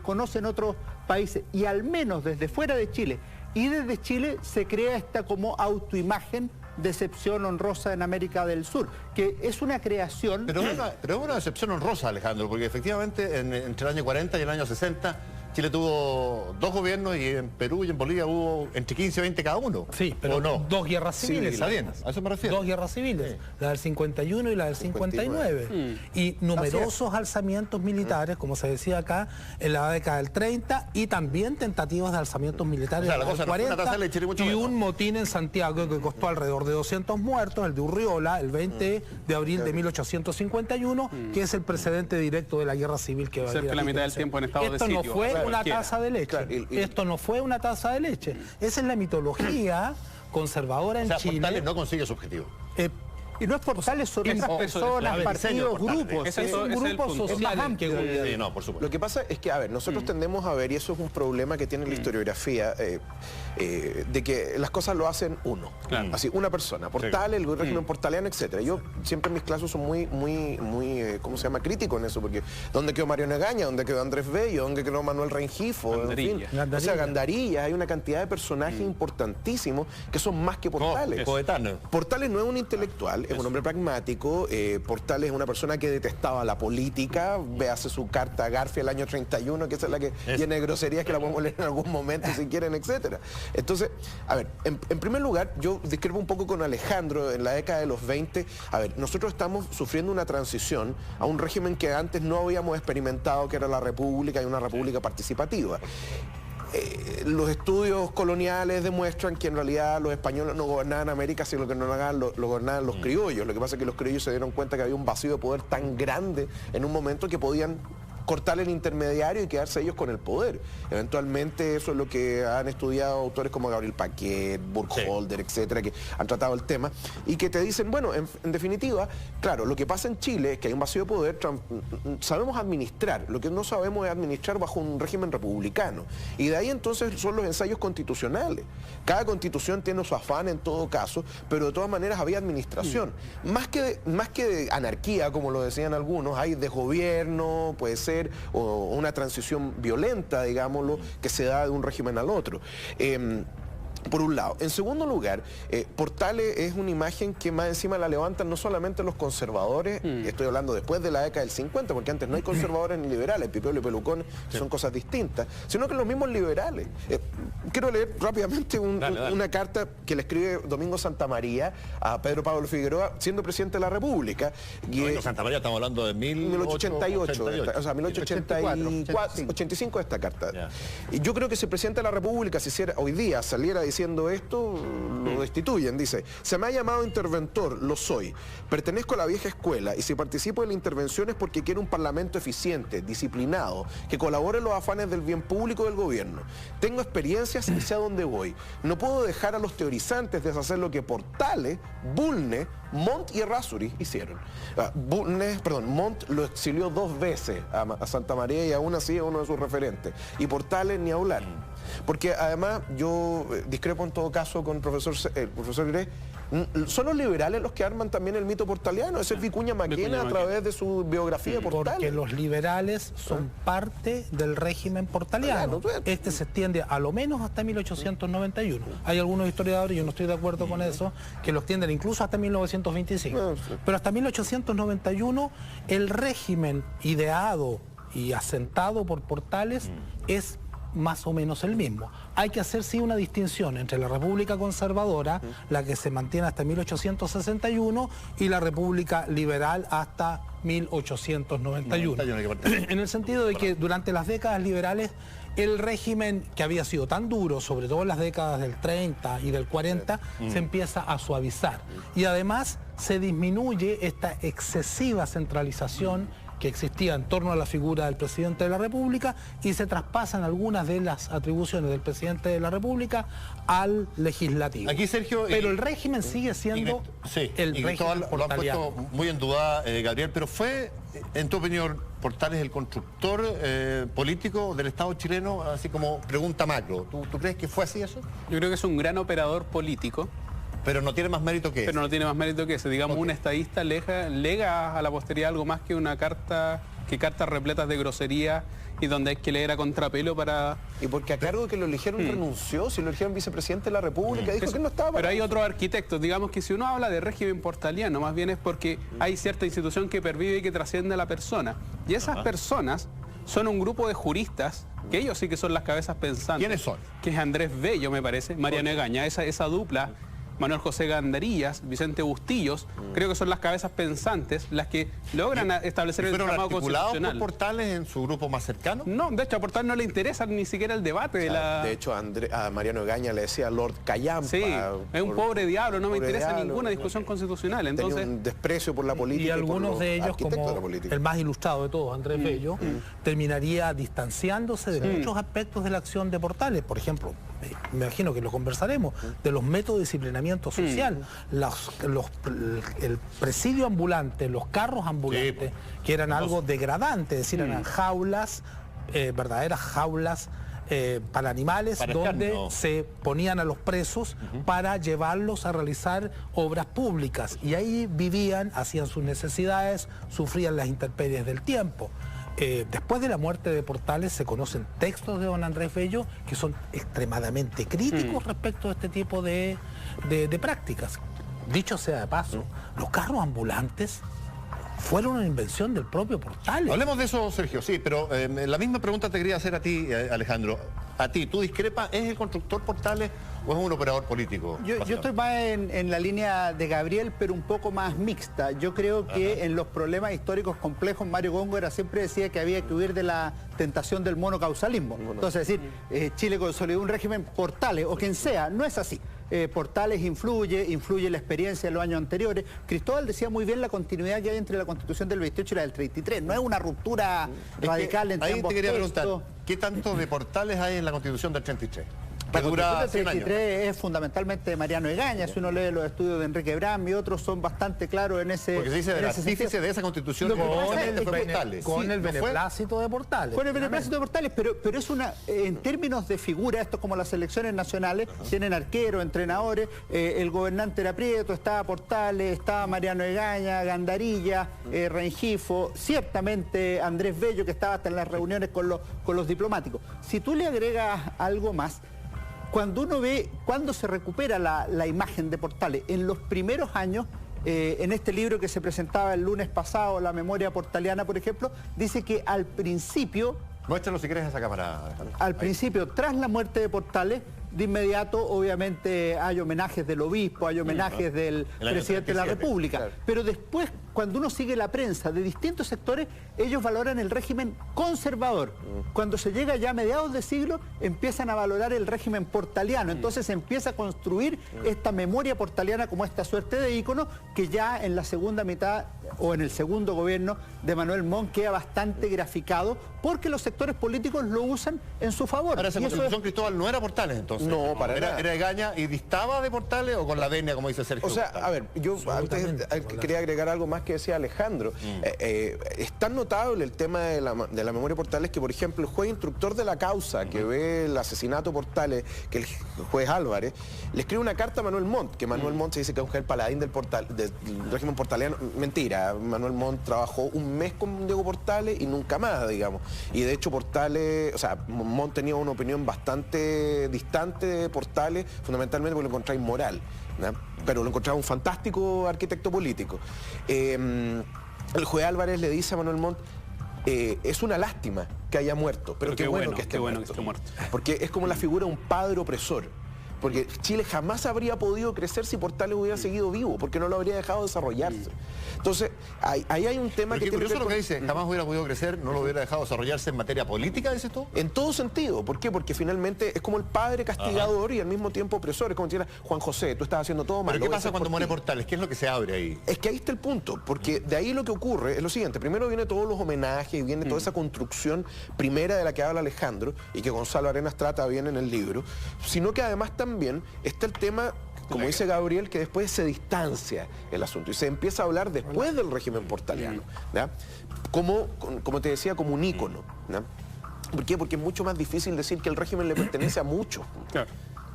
conocen otros países. Y al menos desde fuera de Chile y desde Chile se crea esta como autoimagen de excepción honrosa en América del Sur, que es una creación... Pero es una excepción honrosa, Alejandro, porque efectivamente entre el año 40 y el año 60 Chile tuvo 2 gobiernos y en Perú y en Bolivia hubo entre 15 y 20 cada uno. Sí, pero no? 2 guerras civiles. Sí, a eso me refiero. 2 guerras civiles, la del 51 y la del 59. Y numerosos alzamientos militares, como se decía acá, en la década del 30 y también tentativas de alzamientos militares en la del 40 y un motín en Santiago que costó alrededor de 200 muertos, el de Urriola, el 20 de abril de 1851, que es el precedente directo de la guerra civil que va a cerca de la mitad del tiempo en estado de sitio. Esto no fue una taza de leche. Esto no fue una taza de leche. Esa es la mitología conservadora en Chile. Portales no consigue su objetivo. Y no es Portales, son otras personas, partidos, grupos. Es un grupo social que... no, por supuesto. Lo que pasa es que, a ver, nosotros tendemos a ver, y eso es un problema que tiene la historiografía, de que las cosas lo hacen uno. Claro. Así, una persona. Portales, el régimen portaliano, etcétera. Yo siempre en mis clases son muy, ¿cómo se llama? Crítico en eso, porque ¿dónde quedó Mario Negaña? ¿Dónde quedó Andrés Bello? ¿Dónde quedó Manuel Rengifo? Gandarilla. En fin. O sea, Gandarilla. Hay una cantidad de personajes importantísimos que son más que Portales. Portales no es un intelectual, es un hombre pragmático. Portales es una persona que detestaba la política. Véase su carta a Garfia el año 31, que esa es la que tiene groserías que la podemos leer en algún momento si quieren, etcétera. Entonces, a ver, en primer lugar, yo discrepo un poco con Alejandro. En la década de los 20, a ver, nosotros estamos sufriendo una transición a un régimen que antes no habíamos experimentado, que era la república y una república participativa. Los estudios coloniales demuestran que en realidad los españoles no gobernaban América, sino que no lo gobernaban los criollos. Lo que pasa es que los criollos se dieron cuenta que había un vacío de poder tan grande en un momento que podían cortar el intermediario y quedarse ellos con el poder. Eventualmente eso es lo que han estudiado autores como Gabriel Paquet, Burkholder, etcétera, que han tratado el tema y que te dicen, bueno, en definitiva, claro, lo que pasa en Chile es que hay un vacío de poder, sabemos administrar, lo que no sabemos es administrar bajo un régimen republicano. Y de ahí entonces son los ensayos constitucionales. Cada constitución tiene su afán en todo caso, pero de todas maneras había administración. Más que de anarquía, como lo decían algunos, hay desgobierno, puede ser, o una transición violenta, digámoslo, que se da de un régimen al otro. Por un lado. En segundo lugar, Portales es una imagen que más encima la levantan no solamente los conservadores, estoy hablando después de la década del 50, porque antes no hay conservadores ni liberales, Pipeo y Pelucón son cosas distintas, sino que los mismos liberales. Quiero leer rápidamente una carta que le escribe Domingo Santamaría a Pedro Pablo Figueroa, siendo presidente de la República. Domingo Santamaría, estamos hablando de 1888, o sea, 1885 esta carta. Y yo creo que si el presidente de la República hoy día saliera diciendo esto, lo destituyen. Dice, se me ha llamado interventor, lo soy. Pertenezco a la vieja escuela y si participo en la intervención es porque quiero un parlamento eficiente, disciplinado, que colabore en los afanes del bien público del gobierno. Tengo experiencias y sé a dónde voy. No puedo dejar a los teorizantes deshacer lo que Portales, Bulnes, Montt y Errázuriz hicieron. Montt lo exilió 2 veces a Santamaría y aún así es uno de sus referentes. Y Portales ni hablar. Porque además yo discrepo en todo caso con el profesor Grey. Son los liberales los que arman también el mito portaliano. Ese es Vicuña Maquena a través de su biografía de Portales. Porque los liberales son parte del régimen portaliano. Este se extiende a lo menos hasta 1891. Hay algunos historiadores, yo no estoy de acuerdo con eso, que lo extienden incluso hasta 1925. Pero hasta 1891 el régimen ideado y asentado por Portales es más o menos el mismo. Hay que hacer sí una distinción entre la República Conservadora, la que se mantiene hasta 1861, y la República Liberal hasta 1891. En el sentido de que durante las décadas liberales el régimen que había sido tan duro, sobre todo en las décadas del 30 y del 40, se empieza a suavizar. Y además se disminuye esta excesiva centralización que existía en torno a la figura del presidente de la República y se traspasan algunas de las atribuciones del presidente de la República al legislativo. Aquí, Sergio... Pero el régimen sigue siendo el régimen lo han puesto muy en duda, Gabriel, pero ¿fue, en tu opinión, Portales el constructor político del Estado chileno, así como pregunta macro? ¿Tú crees que fue así eso? Yo creo que es un gran operador político. Pero no tiene más mérito que ese. Pero no tiene más mérito que ese. Digamos, un estadista lega a la posteridad algo más que una carta, que cartas repletas de grosería y donde hay que leer a contrapelo para... Y porque a cargo de que lo eligieron renunció, si lo eligieron vicepresidente de la República, dijo que no estaba para... Pero hay otros arquitectos, digamos que si uno habla de régimen portaliano, más bien es porque hay cierta institución que pervive y que trasciende a la persona. Y esas personas son un grupo de juristas, que ellos sí que son las cabezas pensantes. ¿Quiénes son? Que es Andrés Bello, me parece, Mariano Egaña, esa dupla... Manuel José Gandarillas, Vicente Bustillos, creo que son las cabezas pensantes las que logran establecer el llamado constitucional. ¿Por Portales en su grupo más cercano? No, de hecho a Portales no le interesa ni siquiera el debate de la... De hecho, a Mariano Egaña le decía Lord Callampa. Sí, es un pobre diablo, no me interesa ninguna discusión constitucional. Entonces, tenía un desprecio por la política. Y algunos de ellos, como el más ilustrado de todos, Andrés Bello, terminaría distanciándose de muchos aspectos de la acción de Portales. Por ejemplo, me imagino que lo conversaremos, de los métodos de disciplinamiento social, el presidio ambulante, los carros ambulantes, que eran algo degradante, es decir, eran jaulas, verdaderas jaulas para animales, donde se ponían a los presos para llevarlos a realizar obras públicas. Y ahí vivían, hacían sus necesidades, sufrían las intemperies del tiempo. Después de la muerte de Portales se conocen textos de don Andrés Bello que son extremadamente críticos respecto a este tipo de prácticas. Dicho sea de paso, los carros ambulantes fueron una invención del propio Portales. Hablemos de eso, Sergio, sí, pero la misma pregunta te quería hacer a ti, Alejandro. A ti, ¿tú discrepas? ¿Es el constructor Portales o es un operador político? Yo estoy más en la línea de Gabriel, pero un poco más mixta. Yo creo que en los problemas históricos complejos, Mario Góngora siempre decía que había que huir de la tentación del monocausalismo. Entonces, es decir, Chile consolidó un régimen Portales, o quien sea, no es así. Portales influye la experiencia de los años anteriores. Cristóbal decía muy bien la continuidad que hay entre la Constitución del 28 y la del 33. No es una ruptura radical entre ambos textos. Ahí te quería preguntar, ¿qué tanto de Portales hay en la Constitución del 33? La Constitución del 33 es fundamentalmente de Mariano Egaña. Si uno lee los estudios de Enrique Bram y otros son bastante claros en ese... Porque se dice del artífice de esa Constitución con el beneplácito de Portales. Con el beneplácito de Portales, pero es una... En términos de figura, esto es como las selecciones nacionales, tienen arqueros, entrenadores, el gobernante era Prieto, estaba Portales, estaba Mariano Egaña, Gandarilla, Rengifo, ciertamente Andrés Bello, que estaba hasta en las reuniones con los diplomáticos. Si tú le agregas algo más, cuando uno ve cuándo se recupera la imagen de Portales, en los primeros años, en este libro que se presentaba el lunes pasado, La memoria portaliana, por ejemplo, dice que al principio... Muéstralo si quieres a esa cámara, Alejandro. Al principio, tras la muerte de Portales, de inmediato, obviamente, hay homenajes del obispo, hay homenajes del presidente de la República. Claro. Pero después, cuando uno sigue la prensa de distintos sectores, ellos valoran el régimen conservador. Cuando se llega ya a mediados de siglo, empiezan a valorar el régimen portaliano. Entonces se empieza a construir esta memoria portaliana como esta suerte de ícono que ya en la segunda mitad o en el segundo gobierno de Manuel Montt queda bastante graficado porque los sectores políticos lo usan en su favor. Ahora, esa Constitución, Cristóbal, no era Portales entonces. No, para nada. ¿Era Egaña y distaba de Portales o con la venia, como dice Sergio? O sea, a ver, yo antes quería agregar algo más que decía Alejandro. Es tan notable el tema de la memoria Portales que, por ejemplo, el juez instructor de la causa que ve el asesinato Portales, que el juez Álvarez, le escribe una carta a Manuel Montt, que Manuel Montt se dice que es un paladín del régimen portaliano. Mentira, Manuel Montt trabajó un mes con Diego Portales y nunca más, digamos. Y de hecho Portales, o sea, Montt tenía una opinión bastante distante de Portales, fundamentalmente porque lo encontraba inmoral, ¿no? Pero lo encontraba un fantástico arquitecto político. El juez Álvarez le dice a Manuel Montt, es una lástima que haya muerto, pero qué bueno que esté muerto. Porque es como la figura de un padre opresor. porque Chile jamás habría podido crecer si Portales hubiera seguido vivo, porque no lo habría dejado desarrollarse. Entonces, ahí hay un tema que... Qué curioso lo que dice, jamás hubiera podido crecer, no lo hubiera dejado desarrollarse en materia política, dices tú. En todo sentido. ¿Por qué? Porque finalmente es como el padre castigador y al mismo tiempo opresor. Es como decir, Juan José, tú estás haciendo todo mal. ¿Pero qué pasa cuando muere Portales? ¿Qué es lo que se abre ahí? Es que ahí está el punto, porque de ahí lo que ocurre es lo siguiente. Primero viene todos los homenajes y viene toda esa construcción primera de la que habla Alejandro y que Gonzalo Arenas trata bien en el libro, sino que además también está el tema, como dice Gabriel, que después se distancia el asunto y se empieza a hablar después del régimen portaliano, ¿ya? Como te decía, como un ícono, ¿ya? ¿Por qué? Porque es mucho más difícil decir que el régimen le pertenece a muchos. Claro.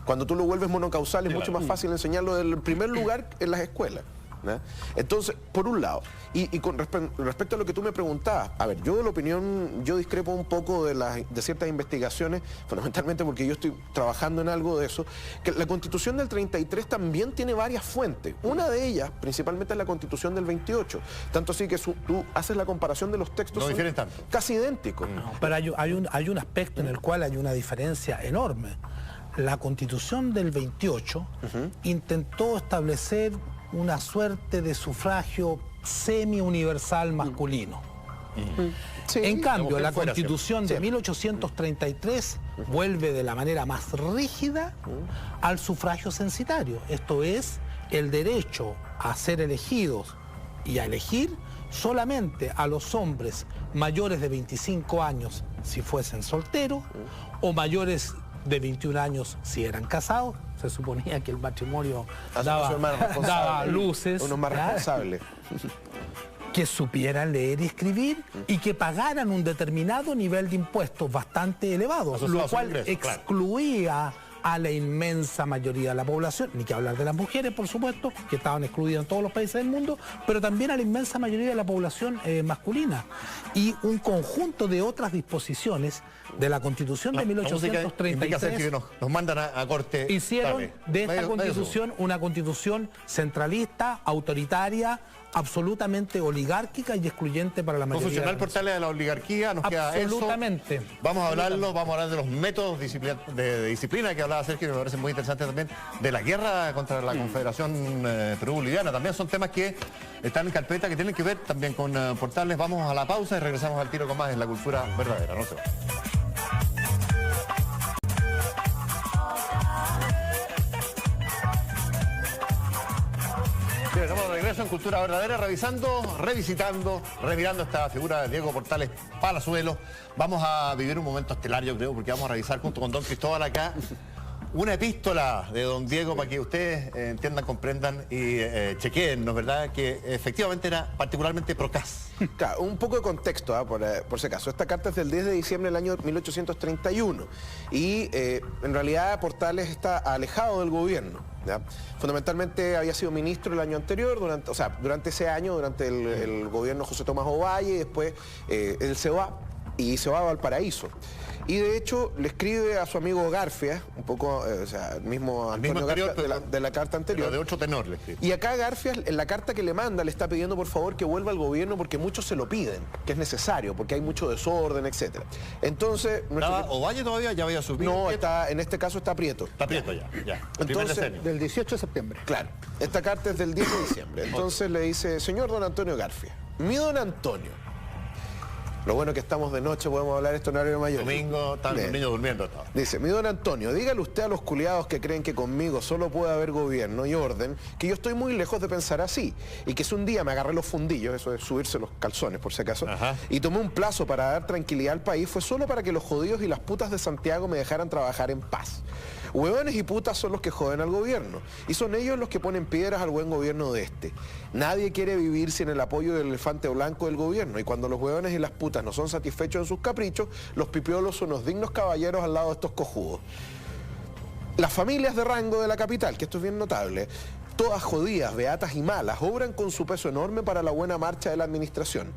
Cuando tú lo vuelves monocausal es mucho más fácil enseñarlo del primer lugar en las escuelas, ¿no? Entonces, por un lado, y con respecto a lo que tú me preguntabas, a ver, yo de la opinión, yo discrepo un poco de ciertas investigaciones, fundamentalmente porque yo estoy trabajando en algo de eso, que la Constitución del 33 también tiene varias fuentes. Una de ellas, principalmente, es la Constitución del 28. Tanto así que tú haces la comparación de los textos, no difieren tanto, casi idénticos. No, pero hay un aspecto en el cual hay una diferencia enorme. La Constitución del 28 intentó establecer una suerte de sufragio semi-universal masculino. Sí, en cambio, la Constitución de 1833 vuelve de la manera más rígida al sufragio censitario. Esto es, el derecho a ser elegidos y a elegir solamente a los hombres mayores de 25 años si fuesen solteros o mayores de 21 años si eran casados. Se suponía que el matrimonio daba luces. Uno más responsable. Que supieran leer y escribir y que pagaran un determinado nivel de impuestos bastante elevado, lo cual excluía a la inmensa mayoría de la población, ni que hablar de las mujeres, por supuesto, que estaban excluidas en todos los países del mundo, pero también a la inmensa mayoría de la población masculina. Y un conjunto de otras disposiciones de la Constitución de 1833 que nos mandan a corte. Hicieron de esta Constitución una Constitución centralista, autoritaria, absolutamente oligárquica y excluyente para la mayoría. Funcional Portales de la oligarquía, nos queda eso. Absolutamente. Vamos a hablarlo, vamos a hablar de los métodos de disciplina que hablaba Sergio, que me parece muy interesante también, de la guerra contra la Confederación Perú-Boliviana. También son temas que están en carpeta, que tienen que ver también con Portales. Vamos a la pausa y regresamos al tiro con más en La Cultura Verdadera. No se va. Estamos de regreso en Cultura Verdadera, revisitando, revirando esta figura de Diego Portales Palazuelos. Vamos a vivir un momento estelar, yo creo, porque vamos a revisar junto con don Cristóbal acá una epístola de don Diego para que ustedes entiendan, comprendan y chequeen, ¿no es verdad? Que efectivamente era particularmente procaz. Claro, un poco de contexto, por si acaso. Esta carta es del 10 de diciembre del año 1831 y en realidad Portales está alejado del gobierno, ¿ya? Fundamentalmente había sido ministro el año anterior, durante ese año, durante el gobierno José Tomás Ovalle, y después él se va a Valparaíso. Y de hecho le escribe a su amigo Garfias, un poco, el mismo Antonio Garfias de la carta anterior. Pero de otro tenor le escribe. Y acá Garfias, en la carta que le manda, le está pidiendo por favor que vuelva al gobierno porque muchos se lo piden, que es necesario, porque hay mucho desorden, etc. Entonces... ¿Ovalle todavía ya había subido? No, en este caso está Prieto. Está Prieto ya. Entonces, del 18 de septiembre. Claro, esta carta es del 10 de diciembre. Entonces le dice, señor don Antonio Garfias, mi don Antonio, lo bueno que estamos de noche, podemos hablar esto en horario mayor. Domingo, están los niños durmiendo. Dice, mi don Antonio, dígale usted a los culiados que creen que conmigo solo puede haber gobierno y orden, que yo estoy muy lejos de pensar así. Y que si un día me agarré los fundillos, eso es subirse los calzones por si acaso, y tomé un plazo para dar tranquilidad al país, fue solo para que los jodidos y las putas de Santiago me dejaran trabajar en paz. Huevones y putas son los que joden al gobierno, y son ellos los que ponen piedras al buen gobierno de este. Nadie quiere vivir sin el apoyo del elefante blanco del gobierno, y cuando los huevones y las putas no son satisfechos en sus caprichos, los pipiolos son unos dignos caballeros al lado de estos cojudos. Las familias de rango de la capital, que esto es bien notable, todas jodidas, beatas y malas, obran con su peso enorme para la buena marcha de la administración.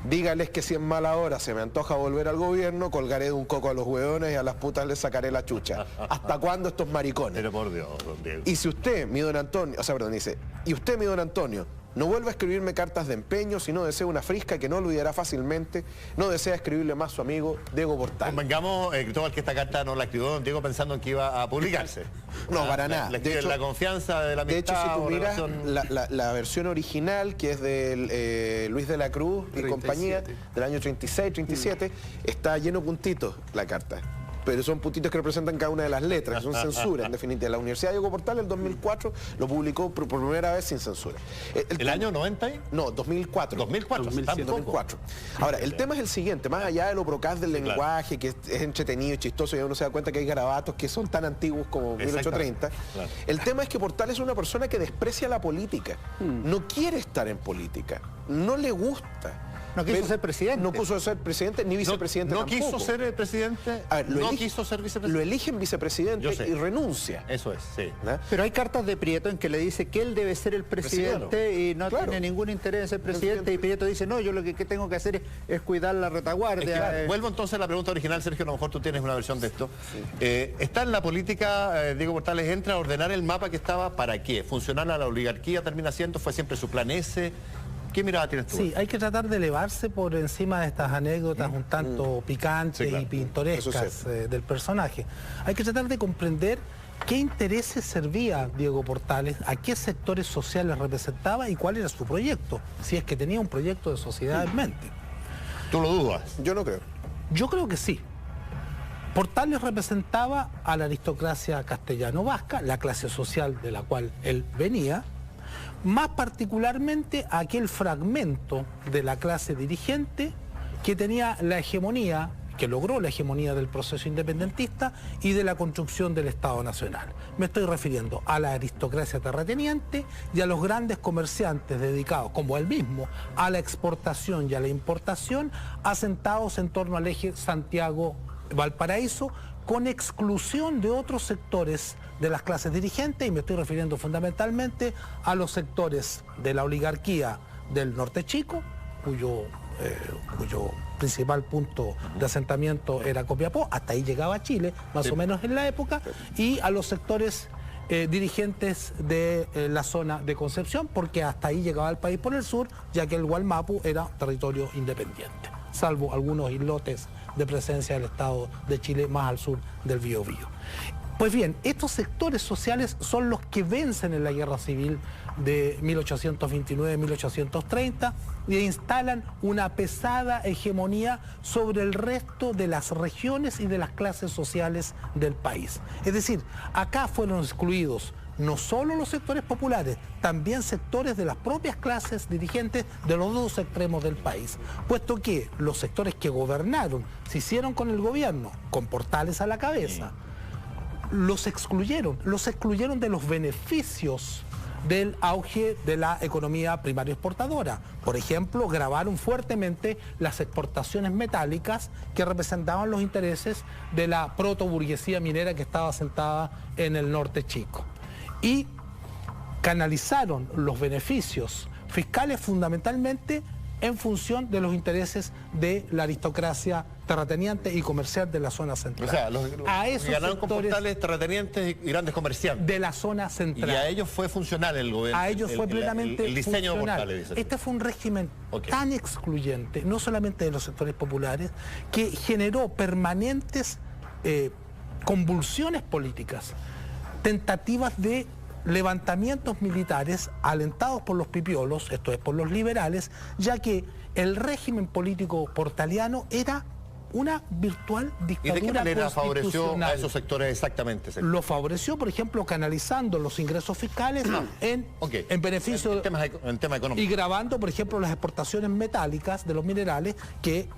Dígales que si en mala hora se me antoja volver al gobierno, colgaré de un coco a los hueones y a las putas les sacaré la chucha. ¿Hasta cuándo estos maricones? Pero por Dios, don Diego. Y si usted, mi don Antonio, dice, y usted, mi don Antonio, No vuelva a escribirme cartas de empeño, si no desea una frisca que no olvidará fácilmente. No desea escribirle más a su amigo Diego Portales. Convengamos, Cristóbal, que esta carta no la escribió don Diego pensando en que iba a publicarse. No, para nada. Le escribe la confianza de la amistad. De hecho, si tú miras relación... la versión original, que es de Luis de la Cruz y 37. compañía, del año 36, 37, está lleno de puntitos la carta. Pero son puntitos que representan cada una de las letras, son censura, en definitiva. La Universidad Diego Portales, en 2004, lo publicó por primera vez sin censura. ¿El año 90? No, 2004. 2004, 2004. Ahora, el tema es el siguiente, más allá de lo procaz del lenguaje, que es entretenido y chistoso, y uno se da cuenta que hay garabatos que son tan antiguos como 1830, claro. El tema es que Portales es una persona que desprecia la política, no quiere estar en política, no le gusta. No quiso ser presidente. No quiso ser presidente ni vicepresidente tampoco. ¿No quiso ser presidente? A ver, ¿No quiso ser vicepresidente? Lo eligen vicepresidente y renuncia. Eso es, sí. ¿No? Pero hay cartas de Prieto en que le dice que él debe ser el presidente y no tiene ningún interés en ser presidente. Y Prieto dice, no, yo lo que tengo que hacer es cuidar la retaguardia. Vuelvo entonces a la pregunta original, Sergio, a lo mejor tú tienes una versión de esto. Sí. Está en la política, Diego Portales entra a ordenar el mapa que estaba, ¿para qué? Funcionar a la oligarquía termina siendo, fue siempre su plan S. ¿Qué mirada tienes tú? Sí, hay que tratar de elevarse por encima de estas anécdotas un tanto picantes y pintorescas del personaje. Hay que tratar de comprender qué intereses servía Diego Portales, a qué sectores sociales representaba y cuál era su proyecto, si es que tenía un proyecto de sociedad en mente. ¿Tú lo dudas? Yo no creo. Yo creo que sí. Portales representaba a la aristocracia castellano-vasca, la clase social de la cual él venía, más particularmente aquel fragmento de la clase dirigente que tenía la hegemonía, que logró la hegemonía del proceso independentista y de la construcción del Estado Nacional. Me estoy refiriendo a la aristocracia terrateniente y a los grandes comerciantes dedicados, como él mismo, a la exportación y a la importación, asentados en torno al eje Santiago-Valparaíso, con exclusión de otros sectores de las clases dirigentes, y me estoy refiriendo fundamentalmente a los sectores de la oligarquía del Norte Chico, cuyo principal punto de asentamiento era Copiapó, hasta ahí llegaba Chile, más o menos en la época, y a los sectores dirigentes de la zona de Concepción, porque hasta ahí llegaba el país por el sur, ya que el Gualmapu era territorio independiente, salvo algunos islotes de presencia del Estado de Chile más al sur del Biobío. Pues bien, estos sectores sociales son los que vencen en la guerra civil de 1829-1830 e instalan una pesada hegemonía sobre el resto de las regiones y de las clases sociales del país. Es decir, acá fueron excluidos no solo los sectores populares, también sectores de las propias clases dirigentes de los dos extremos del país, puesto que los sectores que gobernaron, se hicieron con el gobierno, con Portales a la cabeza, los excluyeron de los beneficios del auge de la economía primaria exportadora. Por ejemplo, gravaron fuertemente las exportaciones metálicas que representaban los intereses de la protoburguesía minera que estaba asentada en el Norte Chico. Y canalizaron los beneficios fiscales fundamentalmente en función de los intereses de la aristocracia terrateniente y comercial de la zona central. O sea, los ganaron con Portales, terratenientes y grandes comerciantes. De la zona central. Y a ellos fue funcional el gobierno. A ellos fue plenamente el diseño funcional. de Portales, dice. Este fue un régimen tan excluyente, no solamente de los sectores populares, que generó permanentes convulsiones políticas, tentativas de levantamientos militares alentados por los pipiolos, esto es por los liberales, ya que el régimen político portaliano era una virtual dictadura. ¿Y de qué manera favoreció a esos sectores exactamente? Lo favoreció, por ejemplo, canalizando los ingresos fiscales en beneficio en tema económico. Y grabando, por ejemplo, las exportaciones metálicas de los minerales que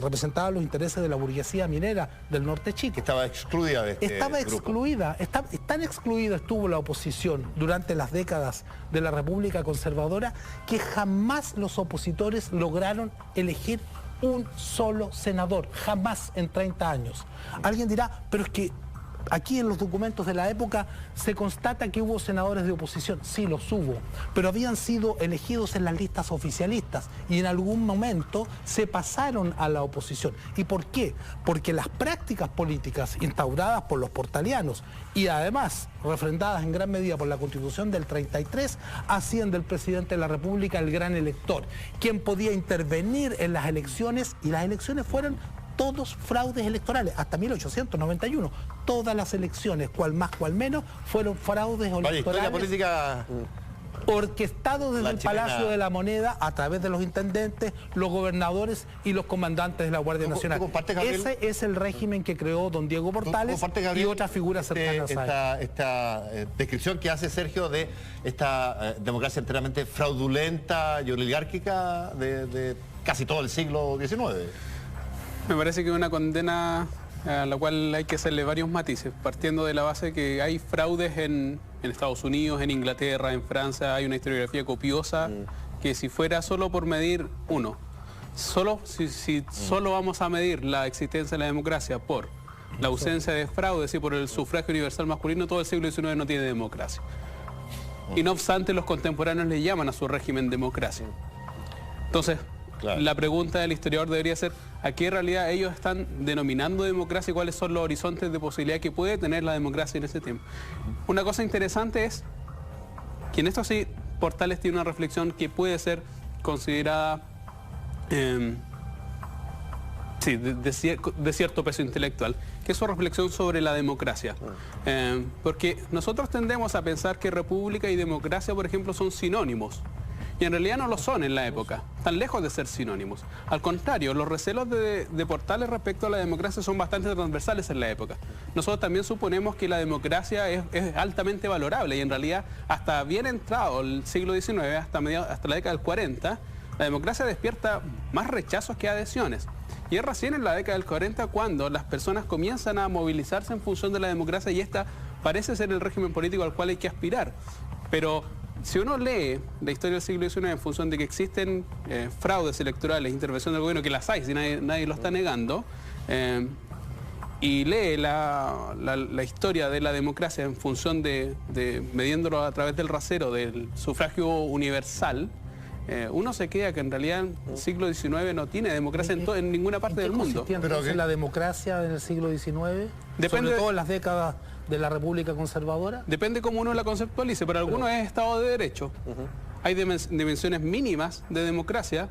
representaba los intereses de la burguesía minera del Norte Chico. Que estaba excluida de este Estaba grupo. Excluida, tan excluida estuvo la oposición durante las décadas de la República Conservadora que jamás los opositores lograron elegir un solo senador, jamás en 30 años. Alguien dirá, pero es que Aquí en los documentos de la época se constata que hubo senadores de oposición, sí los hubo, pero habían sido elegidos en las listas oficialistas y en algún momento se pasaron a la oposición. ¿Y por qué? Porque las prácticas políticas instauradas por los portalianos y además refrendadas en gran medida por la Constitución del 33 hacían del presidente de la República el gran elector, quien podía intervenir en las elecciones, y las elecciones fueron todos fraudes electorales, hasta 1891. Todas las elecciones, cual más, cual menos, fueron fraudes electorales. Historia política orquestados desde el Palacio de la Moneda a través de los intendentes, los gobernadores y los comandantes de la Guardia Nacional. Ese es el régimen que creó don Diego Portales y otras figuras cercanas a él. Esta descripción que hace Sergio de esta democracia enteramente fraudulenta y oligárquica de casi todo el siglo XIX. Me parece que es una condena a la cual hay que hacerle varios matices, partiendo de la base que hay fraudes en Estados Unidos, en Inglaterra, en Francia, hay una historiografía copiosa que si fuera solo por medir si solo vamos a medir la existencia de la democracia por la ausencia de fraudes y por el sufragio universal masculino, todo el siglo XIX no tiene democracia. Y no obstante, los contemporáneos le llaman a su régimen democracia. Entonces, claro, la pregunta del historiador debería ser a qué realidad ellos están denominando democracia y cuáles son los horizontes de posibilidad que puede tener la democracia en ese tiempo. Una cosa interesante es que en esto sí Portales tiene una reflexión que puede ser considerada de cierto peso intelectual, que es su reflexión sobre la democracia. Porque nosotros tendemos a pensar que república y democracia, por ejemplo, son sinónimos. Y en realidad no lo son en la época, están lejos de ser sinónimos. Al contrario, los recelos de Portales respecto a la democracia son bastante transversales en la época. Nosotros también suponemos que la democracia es altamente valorable y en realidad hasta bien entrado el siglo XIX, hasta la década del 40, la democracia despierta más rechazos que adhesiones. Y es recién en la década del 40 cuando las personas comienzan a movilizarse en función de la democracia y esta parece ser el régimen político al cual hay que aspirar. Pero si uno lee la historia del siglo XIX en función de que existen fraudes electorales, intervención del gobierno, que las hay, si nadie lo está negando, y lee la historia de la democracia en función de midiéndolo a través del rasero del sufragio universal, uno se queda que en realidad el siglo XIX no tiene democracia en ninguna parte del mundo. ¿Pero qué? ¿La democracia en el siglo XIX? Depende, sobre todo en las décadas de la República Conservadora. Depende cómo uno la conceptualice. Para algunos es Estado de Derecho. Hay dimensiones mínimas de democracia.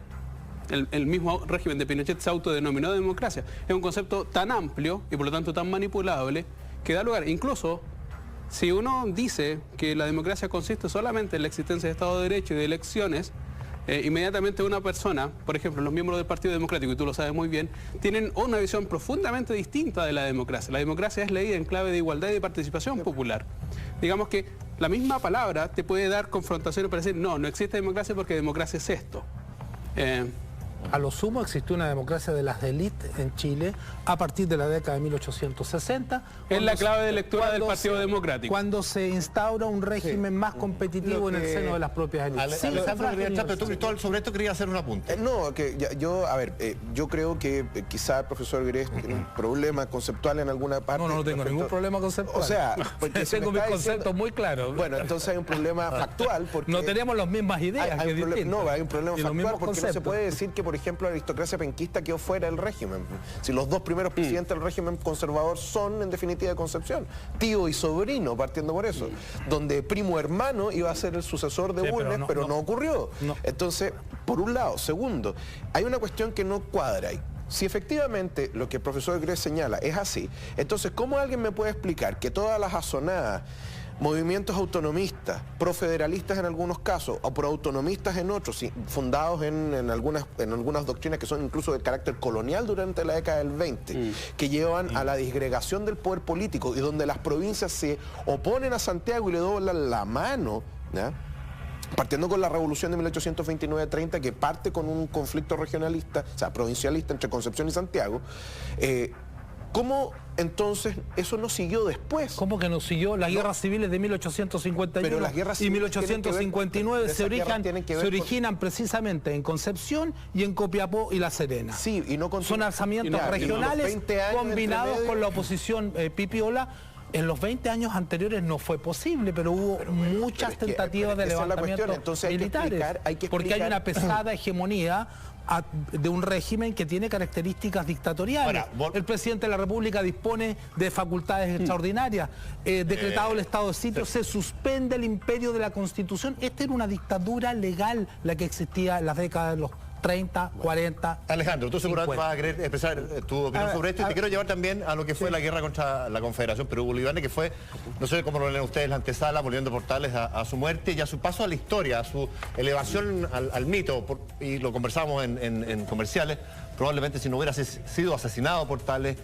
El mismo régimen de Pinochet se autodenominó democracia. Es un concepto tan amplio y por lo tanto tan manipulable que da lugar, incluso si uno dice que la democracia consiste solamente en la existencia de Estado de Derecho y de elecciones, inmediatamente una persona, por ejemplo, los miembros del Partido Democrático, y tú lo sabes muy bien, tienen una visión profundamente distinta de la democracia. La democracia es leída en clave de igualdad y de participación popular. Digamos que la misma palabra te puede dar confrontaciones para decir, no existe democracia porque democracia es esto. A lo sumo existió una democracia de las élites en Chile a partir de la década de 1860. Es la clave de lectura del Partido Democrático. Cuando se instaura un régimen más competitivo en el seno de las propias élites. Pero tú, sobre esto quería hacer un apunte. Yo creo que quizá el profesor Grech tiene un problema conceptual en alguna parte. No tengo ningún problema conceptual. O sea, porque tengo mis conceptos muy claros. Bueno, entonces hay un problema factual. Porque no tenemos las mismas ideas. Hay un problema factual porque no se puede decir que, por ejemplo, la aristocracia penquista quedó fuera del régimen. Si los dos primeros presidentes del régimen conservador son, en definitiva, de Concepción, tío y sobrino, partiendo por eso, donde primo hermano iba a ser el sucesor de Bulnes, pero no ocurrió. Entonces, por un lado. Segundo, hay una cuestión que no cuadra ahí. Si efectivamente lo que el profesor Grech señala es así, entonces, ¿cómo alguien me puede explicar que todas las asonadas movimientos autonomistas, profederalistas en algunos casos, o proautonomistas en otros, fundados en algunas doctrinas que son incluso de carácter colonial durante la década del 20, que llevan a la disgregación del poder político y donde las provincias se oponen a Santiago y le doblan la mano, ¿ya? Partiendo con la revolución de 1829-30, que parte con un conflicto regionalista, o sea, provincialista entre Concepción y Santiago, ¿cómo entonces eso no siguió después? ¿Cómo que no siguió? Las guerras civiles de 1851 pero las guerras y 1859 se originan precisamente en Concepción y en Copiapó y La Serena. Sí, y no son alzamientos regionales combinados con la oposición pipiola En los 20 años anteriores no fue posible, pero hubo muchas tentativas de levantamiento militares, porque hay una pesada hegemonía de un régimen que tiene características dictatoriales. El presidente de la República dispone de facultades extraordinarias, decretado el estado de sitio, se suspende el imperio de la Constitución. Esta era una dictadura legal la que existía en las décadas de los 30, 40. Alejandro, tú seguramente vas a querer expresar tu opinión sobre esto, y te quiero llevar también a lo que fue la guerra contra la Confederación Perú-Boliviana, que fue, no sé cómo lo leen ustedes, la antesala, volviendo Portales a su muerte y a su paso a la historia, a su elevación al mito, y lo conversamos en comerciales. Probablemente si no hubiera sido asesinado Portales,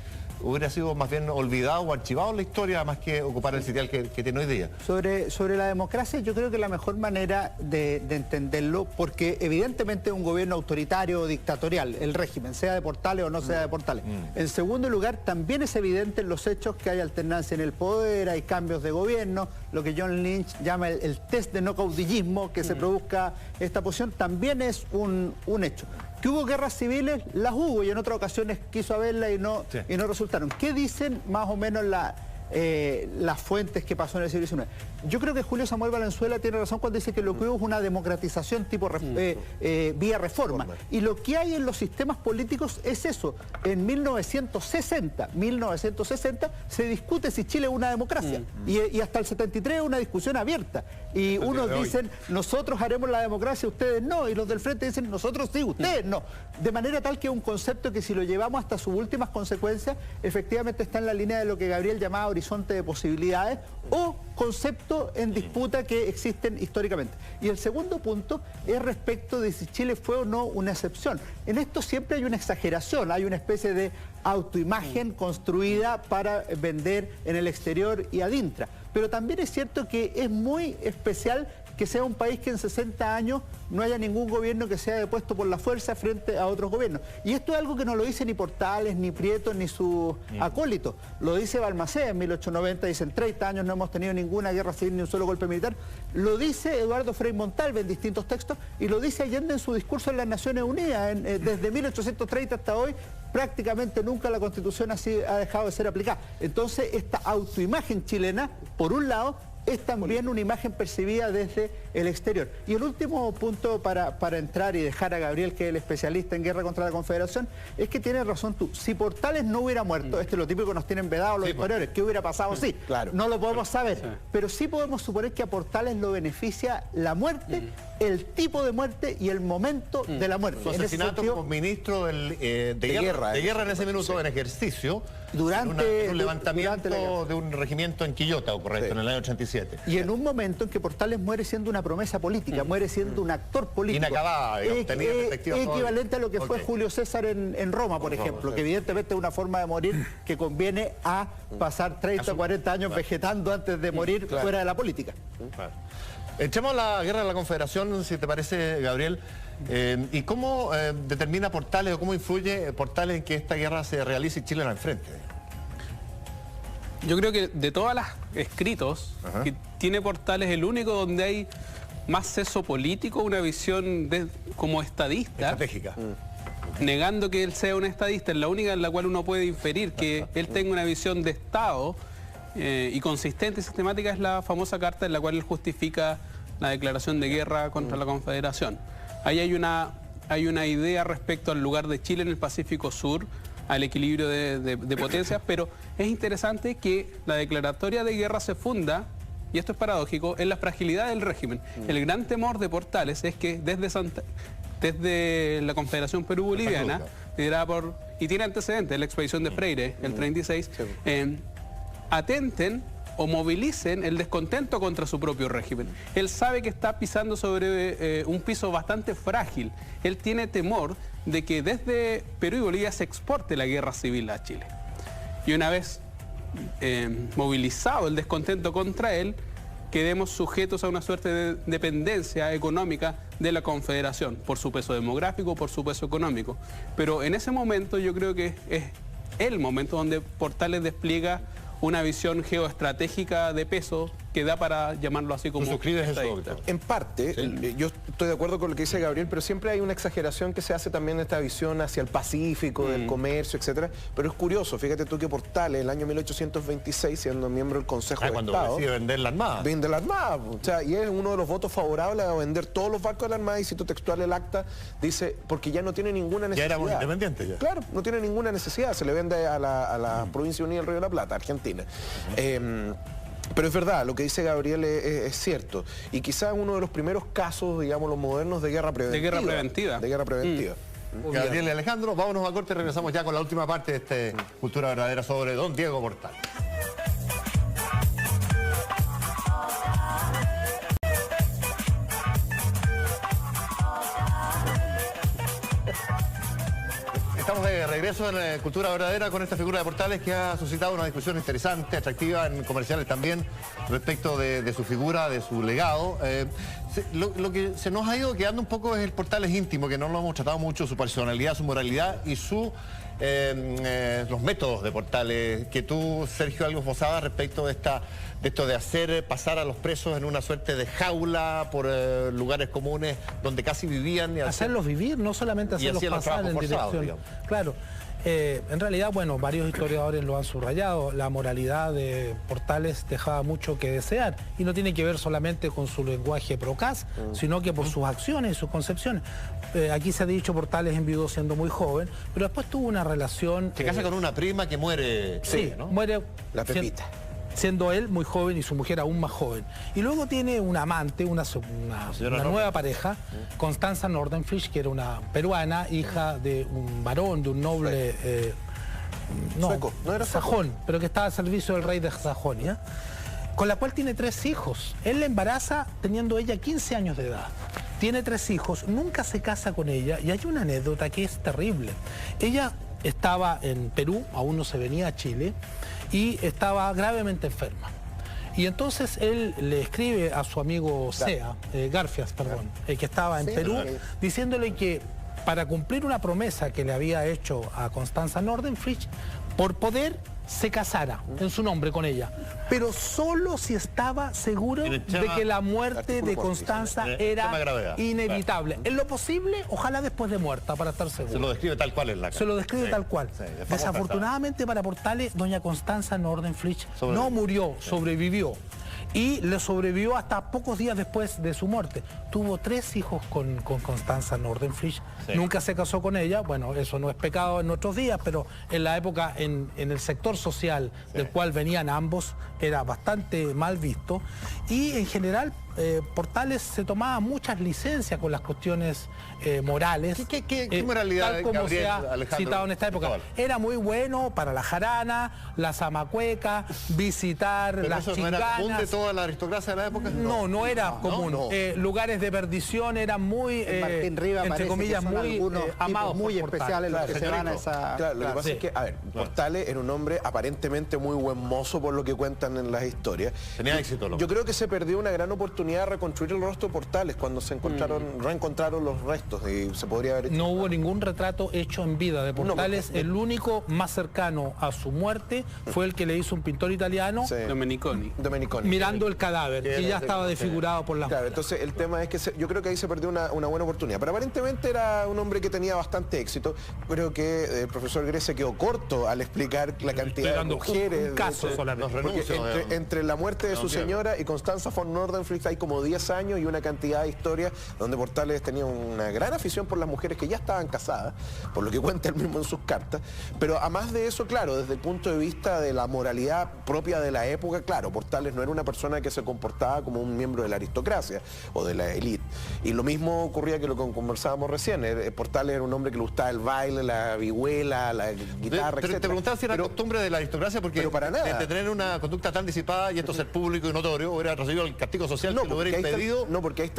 hubiera sido más bien olvidado o archivado en la historia, más que ocupar el sitial que tiene hoy día. Sobre la democracia, yo creo que la mejor manera de entenderlo, porque evidentemente es un gobierno autoritario o dictatorial, el régimen, sea de Portales o no sea de Portales. En segundo lugar, también es evidente en los hechos que hay alternancia en el poder, hay cambios de gobierno, lo que John Lynch llama el test de no caudillismo, que se produzca esta posición, también es un hecho. Que hubo guerras civiles, las hubo, y en otras ocasiones quiso haberlas y no resultaron. ¿Qué dicen más o menos las fuentes que pasó en el siglo XIX? Yo creo que Julio Samuel Valenzuela tiene razón cuando dice que lo que hubo es una democratización tipo vía reforma. Y lo que hay en los sistemas políticos es eso. En 1960 se discute si Chile es una democracia. Y hasta el 73 es una discusión abierta. Y unos dicen, nosotros haremos la democracia, ustedes no. Y los del frente dicen, nosotros sí, ustedes no. De manera tal que es un concepto que si lo llevamos hasta sus últimas consecuencias, efectivamente está en la línea de lo que Gabriel llamaba horizonte de posibilidades o concepto en disputa que existen históricamente. Y el segundo punto es respecto de si Chile fue o no una excepción. En esto siempre hay una exageración, hay una especie de autoimagen construida para vender en el exterior y adintra. Pero también es cierto que es muy especial que sea un país que en 60 años no haya ningún gobierno que sea depuesto por la fuerza frente a otros gobiernos. Y esto es algo que no lo dice ni Portales, ni Prieto, ni sus acólitos. Lo dice Balmaceda en 1890, dicen 30 años no hemos tenido ninguna guerra civil ni un solo golpe militar. Lo dice Eduardo Frei Montalva en distintos textos y lo dice Allende en su discurso en las Naciones Unidas. Desde 1830 hasta hoy prácticamente nunca la Constitución ha dejado de ser aplicada. Entonces esta autoimagen chilena, por un lado, es también una imagen percibida desde el exterior. Y el último punto para entrar y dejar a Gabriel, que es el especialista en guerra contra la Confederación, es que tienes razón tú. Si Portales no hubiera muerto, esto es lo típico que nos tienen vedado los historiadores, ¿qué hubiera pasado? Sí, claro. No lo podemos saber, pero sí podemos suponer que a Portales lo beneficia la muerte, el tipo de muerte y el momento de la muerte. Su asesinato como ministro de guerra en ese minuto, en ejercicio, durante un levantamiento de un regimiento en Quillota, correcto, en el año 87. Y en un momento en que Portales muere siendo una promesa política, muere siendo un actor político. Inacabada, digamos, tenía perspectiva. Equivalente a lo que fue Julio César en Roma, por ejemplo, que evidentemente es una forma de morir que conviene a pasar 30 o 40 años vegetando antes de morir fuera de la política. Echemos la guerra de la Confederación, si te parece, Gabriel. ¿Y cómo determina Portales o cómo influye Portales en que esta guerra se realice y Chile la enfrente? Yo creo que de todos los escritos que tiene Portales, el único donde hay más seso político, una visión como estadista. Estratégica. Negando que él sea un estadista, es la única en la cual uno puede inferir que él tenga una visión de Estado y consistente y sistemática, es la famosa carta en la cual él justifica la declaración de guerra contra la Confederación. Ahí hay una idea respecto al lugar de Chile en el Pacífico Sur, al equilibrio de potencias, pero es interesante que la declaratoria de guerra se funda, y esto es paradójico, en la fragilidad del régimen. El gran temor de Portales es que desde la Confederación Perú-Boliviana, liderada por, y tiene antecedentes, la expedición de Freire, el 36, atenten o movilicen el descontento contra su propio régimen. Él sabe que está pisando sobre un piso bastante frágil. Él tiene temor de que desde Perú y Bolivia se exporte la guerra civil a Chile. Y una vez movilizado el descontento contra él, quedemos sujetos a una suerte de dependencia económica de la Confederación, por su peso demográfico, por su peso económico. Pero en ese momento yo creo que es el momento donde Portales despliega una visión geoestratégica de peso que da para llamarlo así como... ¿Tú suscribes eso, estadista. Víctor? En parte, yo estoy de acuerdo con lo que dice Gabriel, pero siempre hay una exageración que se hace también de esta visión hacia el Pacífico, del comercio, etcétera. Pero es curioso, fíjate tú que Portales, el año 1826, siendo miembro del Consejo de Cuando Estado, decide vender la Armada. vende la Armada. O sea, y es uno de los votos favorables a vender todos los barcos de la Armada, y cito textual el acta, dice, porque ya no tiene ninguna necesidad. Ya éramos independientes ya. Claro, no tiene ninguna necesidad, se le vende a la Provincia Unida del Río de la Plata, Argentina. Pero es verdad, lo que dice Gabriel es cierto. Y quizás uno de los primeros casos, digamos, los modernos de guerra preventiva. De guerra preventiva. De guerra preventiva. Gabriel y Alejandro, vámonos a corte y regresamos ya con la última parte de este Cultura Verdadera sobre don Diego Portales. Estamos de regreso en Cultura Verdadera con esta figura de Portales que ha suscitado una discusión interesante, atractiva en comerciales también, respecto de su figura, de su legado. Lo que se nos ha ido quedando un poco es el Portales íntimo, que no lo hemos tratado mucho, su personalidad, su moralidad y los métodos de Portales, que tú, Sergio, algo esbozabas respecto de esto de hacer pasar a los presos en una suerte de jaula por lugares comunes donde casi vivían. Hacerlos vivir, no solamente hacerlos pasar en dirección. Digamos. Claro. En realidad, bueno, varios historiadores lo han subrayado, la moralidad de Portales dejaba mucho que desear y no tiene que ver solamente con su lenguaje procaz, sino que por sus acciones y sus concepciones. Aquí se ha dicho Portales enviudó siendo muy joven, pero después tuvo una relación... Se casa con una prima que muere... Sí, ¿no? muere... La Pepita. Siendo él muy joven y su mujer aún más joven. Y luego tiene un amante, una nueva pareja, Constanza Nordenflich, que era una peruana, hija de un varón, de un noble... Sueco, no era sajón, pero que estaba al servicio del rey de Sajonia, con la cual tiene 3 hijos. Él la embaraza teniendo ella 15 años de edad. Tiene 3 hijos, nunca se casa con ella, y hay una anécdota que es terrible. Ella estaba en Perú, aún no se venía a Chile, y estaba gravemente enferma. Y entonces él le escribe a su amigo Garfias, que estaba en Perú, diciéndole que para cumplir una promesa que le había hecho a Constanza Nordenflich, por poder se casara en su nombre con ella, pero solo si estaba seguro de que la muerte de Constanza era inevitable. En lo posible, ojalá después de muerta, para estar seguro. Se lo describe tal cual en la cara. Se lo describe tal cual. Sí, desafortunadamente para Portales, doña Constanza Nordenflich no murió, sobrevivió. Y le sobrevivió hasta pocos días después de su muerte. Tuvo 3 hijos con Constanza Nordenflich. Nunca se casó con ella. Bueno, eso no es pecado en nuestros días, pero en la época, en el sector social del cual venían ambos, era bastante mal visto. Y en general, Portales se tomaba muchas licencias con las cuestiones morales. ¿Qué moralidad, tal como Gabriel, se ha Alejandro, citado en esta época? Era muy bueno para la jarana, la zamacueca, visitar ¿Pero las eso no era común de chinganas. toda la aristocracia de la época? No era común. Lugares de perdición eran muy, Martín Riva entre comillas, muy amados, muy por especiales los que se Señorito. van a esa... Claro, lo que pasa Sí. es que, a ver, Portales era un hombre aparentemente muy buen mozo por lo que cuentan en las historias. Tenía éxito. Yo creo que se perdió una gran oportunidad de reconstruir el rostro de Portales cuando se reencontraron los restos, y se podría haber hecho. No hubo ningún retrato hecho en vida de Portales. No, el único más cercano a su muerte fue el que le hizo un pintor italiano, Domeniconi. mirando el cadáver, que ya estaba desfigurado por las Claro, balas. entonces el tema es que yo creo que ahí se perdió una buena oportunidad. Pero aparentemente era un hombre que tenía bastante éxito. Creo que el profesor Gres se quedó corto al explicar la cantidad de mujeres. Un caso solamente. Porque entre la muerte de su señora y Constanza von Nordenflich hay como 10 años y una cantidad de historias donde Portales tenía una gran afición por las mujeres que ya estaban casadas, por lo que cuenta él mismo en sus cartas. Pero a más de eso, claro, desde el punto de vista de la moralidad propia de la época, claro, Portales no era una persona que se comportaba como un miembro de la aristocracia o de la élite. Y lo mismo ocurría que lo que conversábamos recién. Portales era un hombre que le gustaba el baile, la vihuela, la guitarra, Pero etc. te preguntaba si era costumbre de la aristocracia, porque pero para nada. de tener una conducta tan disipada y esto ser público y notorio, hubiera recibido el castigo social que lo hubiera impedido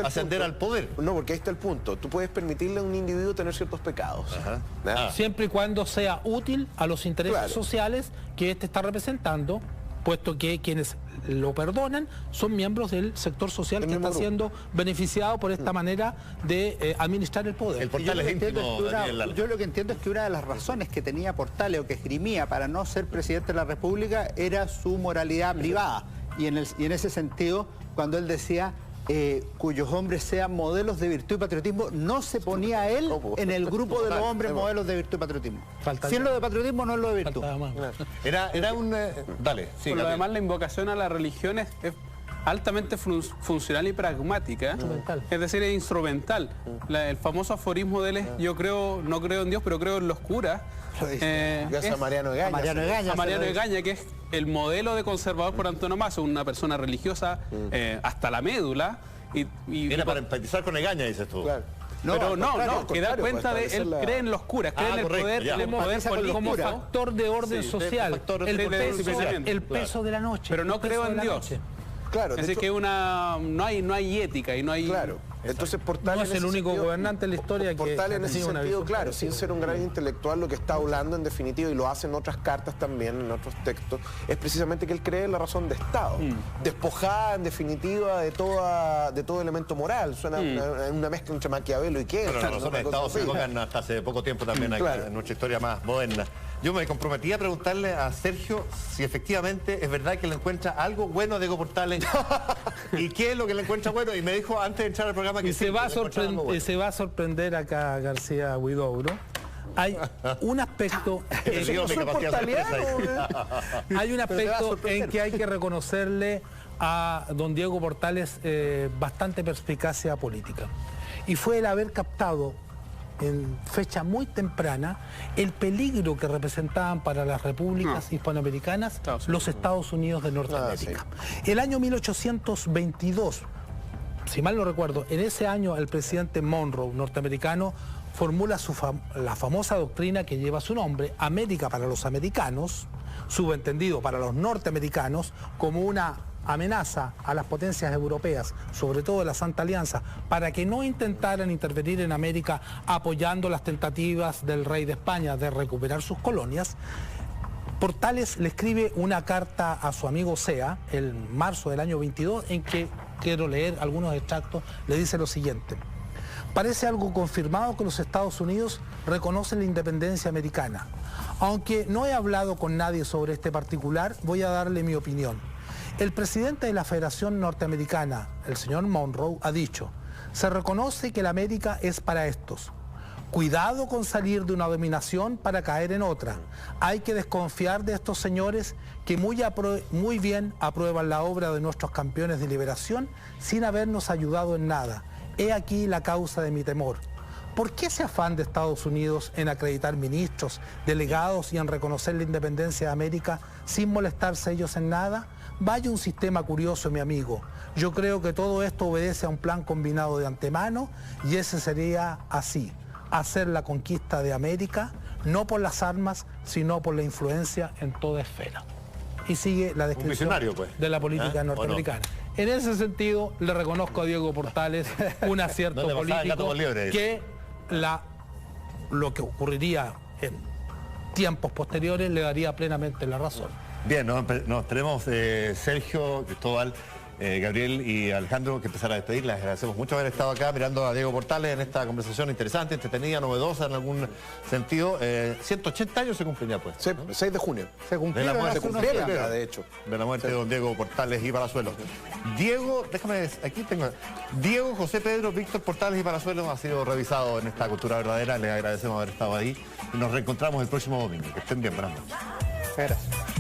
ascender al poder. No, porque ahí está el punto. Tú puedes permitirle a un individuo tener ciertos pecados. Siempre y cuando sea útil a los intereses sociales que éste está representando, puesto que quienes lo perdonan son miembros del sector social que está siendo beneficiado por esta manera de administrar el poder. El Portales íntimo, Daniel Lala. Yo lo que entiendo es que una de las razones que tenía Portales o que esgrimía para no ser presidente de la República era su moralidad privada, y en ese sentido, cuando él decía cuyos hombres sean modelos de virtud y patriotismo, no se ponía a él en el grupo de los hombres modelos de virtud y patriotismo. Si es lo de patriotismo, no es lo de virtud. Era un... dale, sí. Por lo demás, la invocación a la religión es altamente funcional y pragmática, es decir, es instrumental. El famoso aforismo de él es: yo no creo en Dios, pero creo en los curas. Gracias a Mariano Egaña. A Mariano Egaña, que es el modelo de conservador por antonomasia, una persona religiosa hasta la médula. Viene para empatizar con Egaña, dices tú. Claro. No, que da cuenta de él cree en los curas, cree en el poder como factor de orden social, el peso de la noche. Pero no creo en Dios. Claro, es decir, que no hay ética y no hay... Claro. Entonces Portales no es el único gobernante en la historia que Portales en ese sentido, claro, sin ser un gran intelectual, lo que está hablando en definitiva, y lo hace en otras cartas también, en otros textos, es precisamente que él cree en la razón de Estado, despojada en definitiva de todo elemento moral. Suena una mezcla entre Maquiavelo y Keynes. Pero la razón de Estado se tocan hasta hace poco tiempo también en nuestra historia más moderna. Yo me comprometí a preguntarle a Sergio si efectivamente es verdad que le encuentra algo bueno a Diego Portales y qué es lo que le encuentra bueno, y me dijo antes de entrar al programa que se va a sorprender acá García Huidobro. Hay un aspecto hay un aspecto en que hay que reconocerle a don Diego Portales bastante perspicacia política, y fue el haber captado en fecha muy temprana el peligro que representaban para las repúblicas hispanoamericanas los Estados Unidos de Norteamérica. El año 1822, si mal no recuerdo, en ese año el presidente Monroe, norteamericano, formula la famosa doctrina que lleva su nombre: América para los americanos, subentendido para los norteamericanos, como una amenaza a las potencias europeas, sobre todo la Santa Alianza, para que no intentaran intervenir en América apoyando las tentativas del rey de España de recuperar sus colonias. Portales le escribe una carta a su amigo Sea, en marzo del año 22, en que, quiero leer algunos extractos, le dice lo siguiente: parece algo confirmado que los Estados Unidos reconocen la independencia americana. Aunque no he hablado con nadie sobre este particular, voy a darle mi opinión. El presidente de la Federación Norteamericana, el señor Monroe, ha dicho: se reconoce que la América es para estos. Cuidado con salir de una dominación para caer en otra. Hay que desconfiar de estos señores que muy bien aprueban la obra de nuestros campeones de liberación sin habernos ayudado en nada. He aquí la causa de mi temor. ¿Por qué ese afán de Estados Unidos en acreditar ministros, delegados y en reconocer la independencia de América sin molestarse ellos en nada? Vaya un sistema curioso, mi amigo. Yo creo que todo esto obedece a un plan combinado de antemano, y ese sería así: hacer la conquista de América, no por las armas, sino por la influencia en toda esfera. Y sigue la descripción de la política norteamericana. En ese sentido, le reconozco a Diego Portales un acierto político que lo que ocurriría en tiempos posteriores le daría plenamente la razón. Bien, nos tenemos Sergio, Cristóbal, Gabriel y Alejandro que empezar a despedir. Les agradecemos mucho haber estado acá mirando a Diego Portales en esta conversación interesante, entretenida, novedosa en algún sentido. 180 años se cumplían, pues. 6 de junio. Se cumplieron de hecho. De la muerte de don Diego Portales y Palazuelos. Diego, déjame, aquí tengo. Diego, José Pedro, Víctor Portales y Palazuelos ha sido revisado en esta Cultura Verdadera. Les agradecemos haber estado ahí y nos reencontramos el próximo domingo. Que estén bien, buenas noches. Gracias.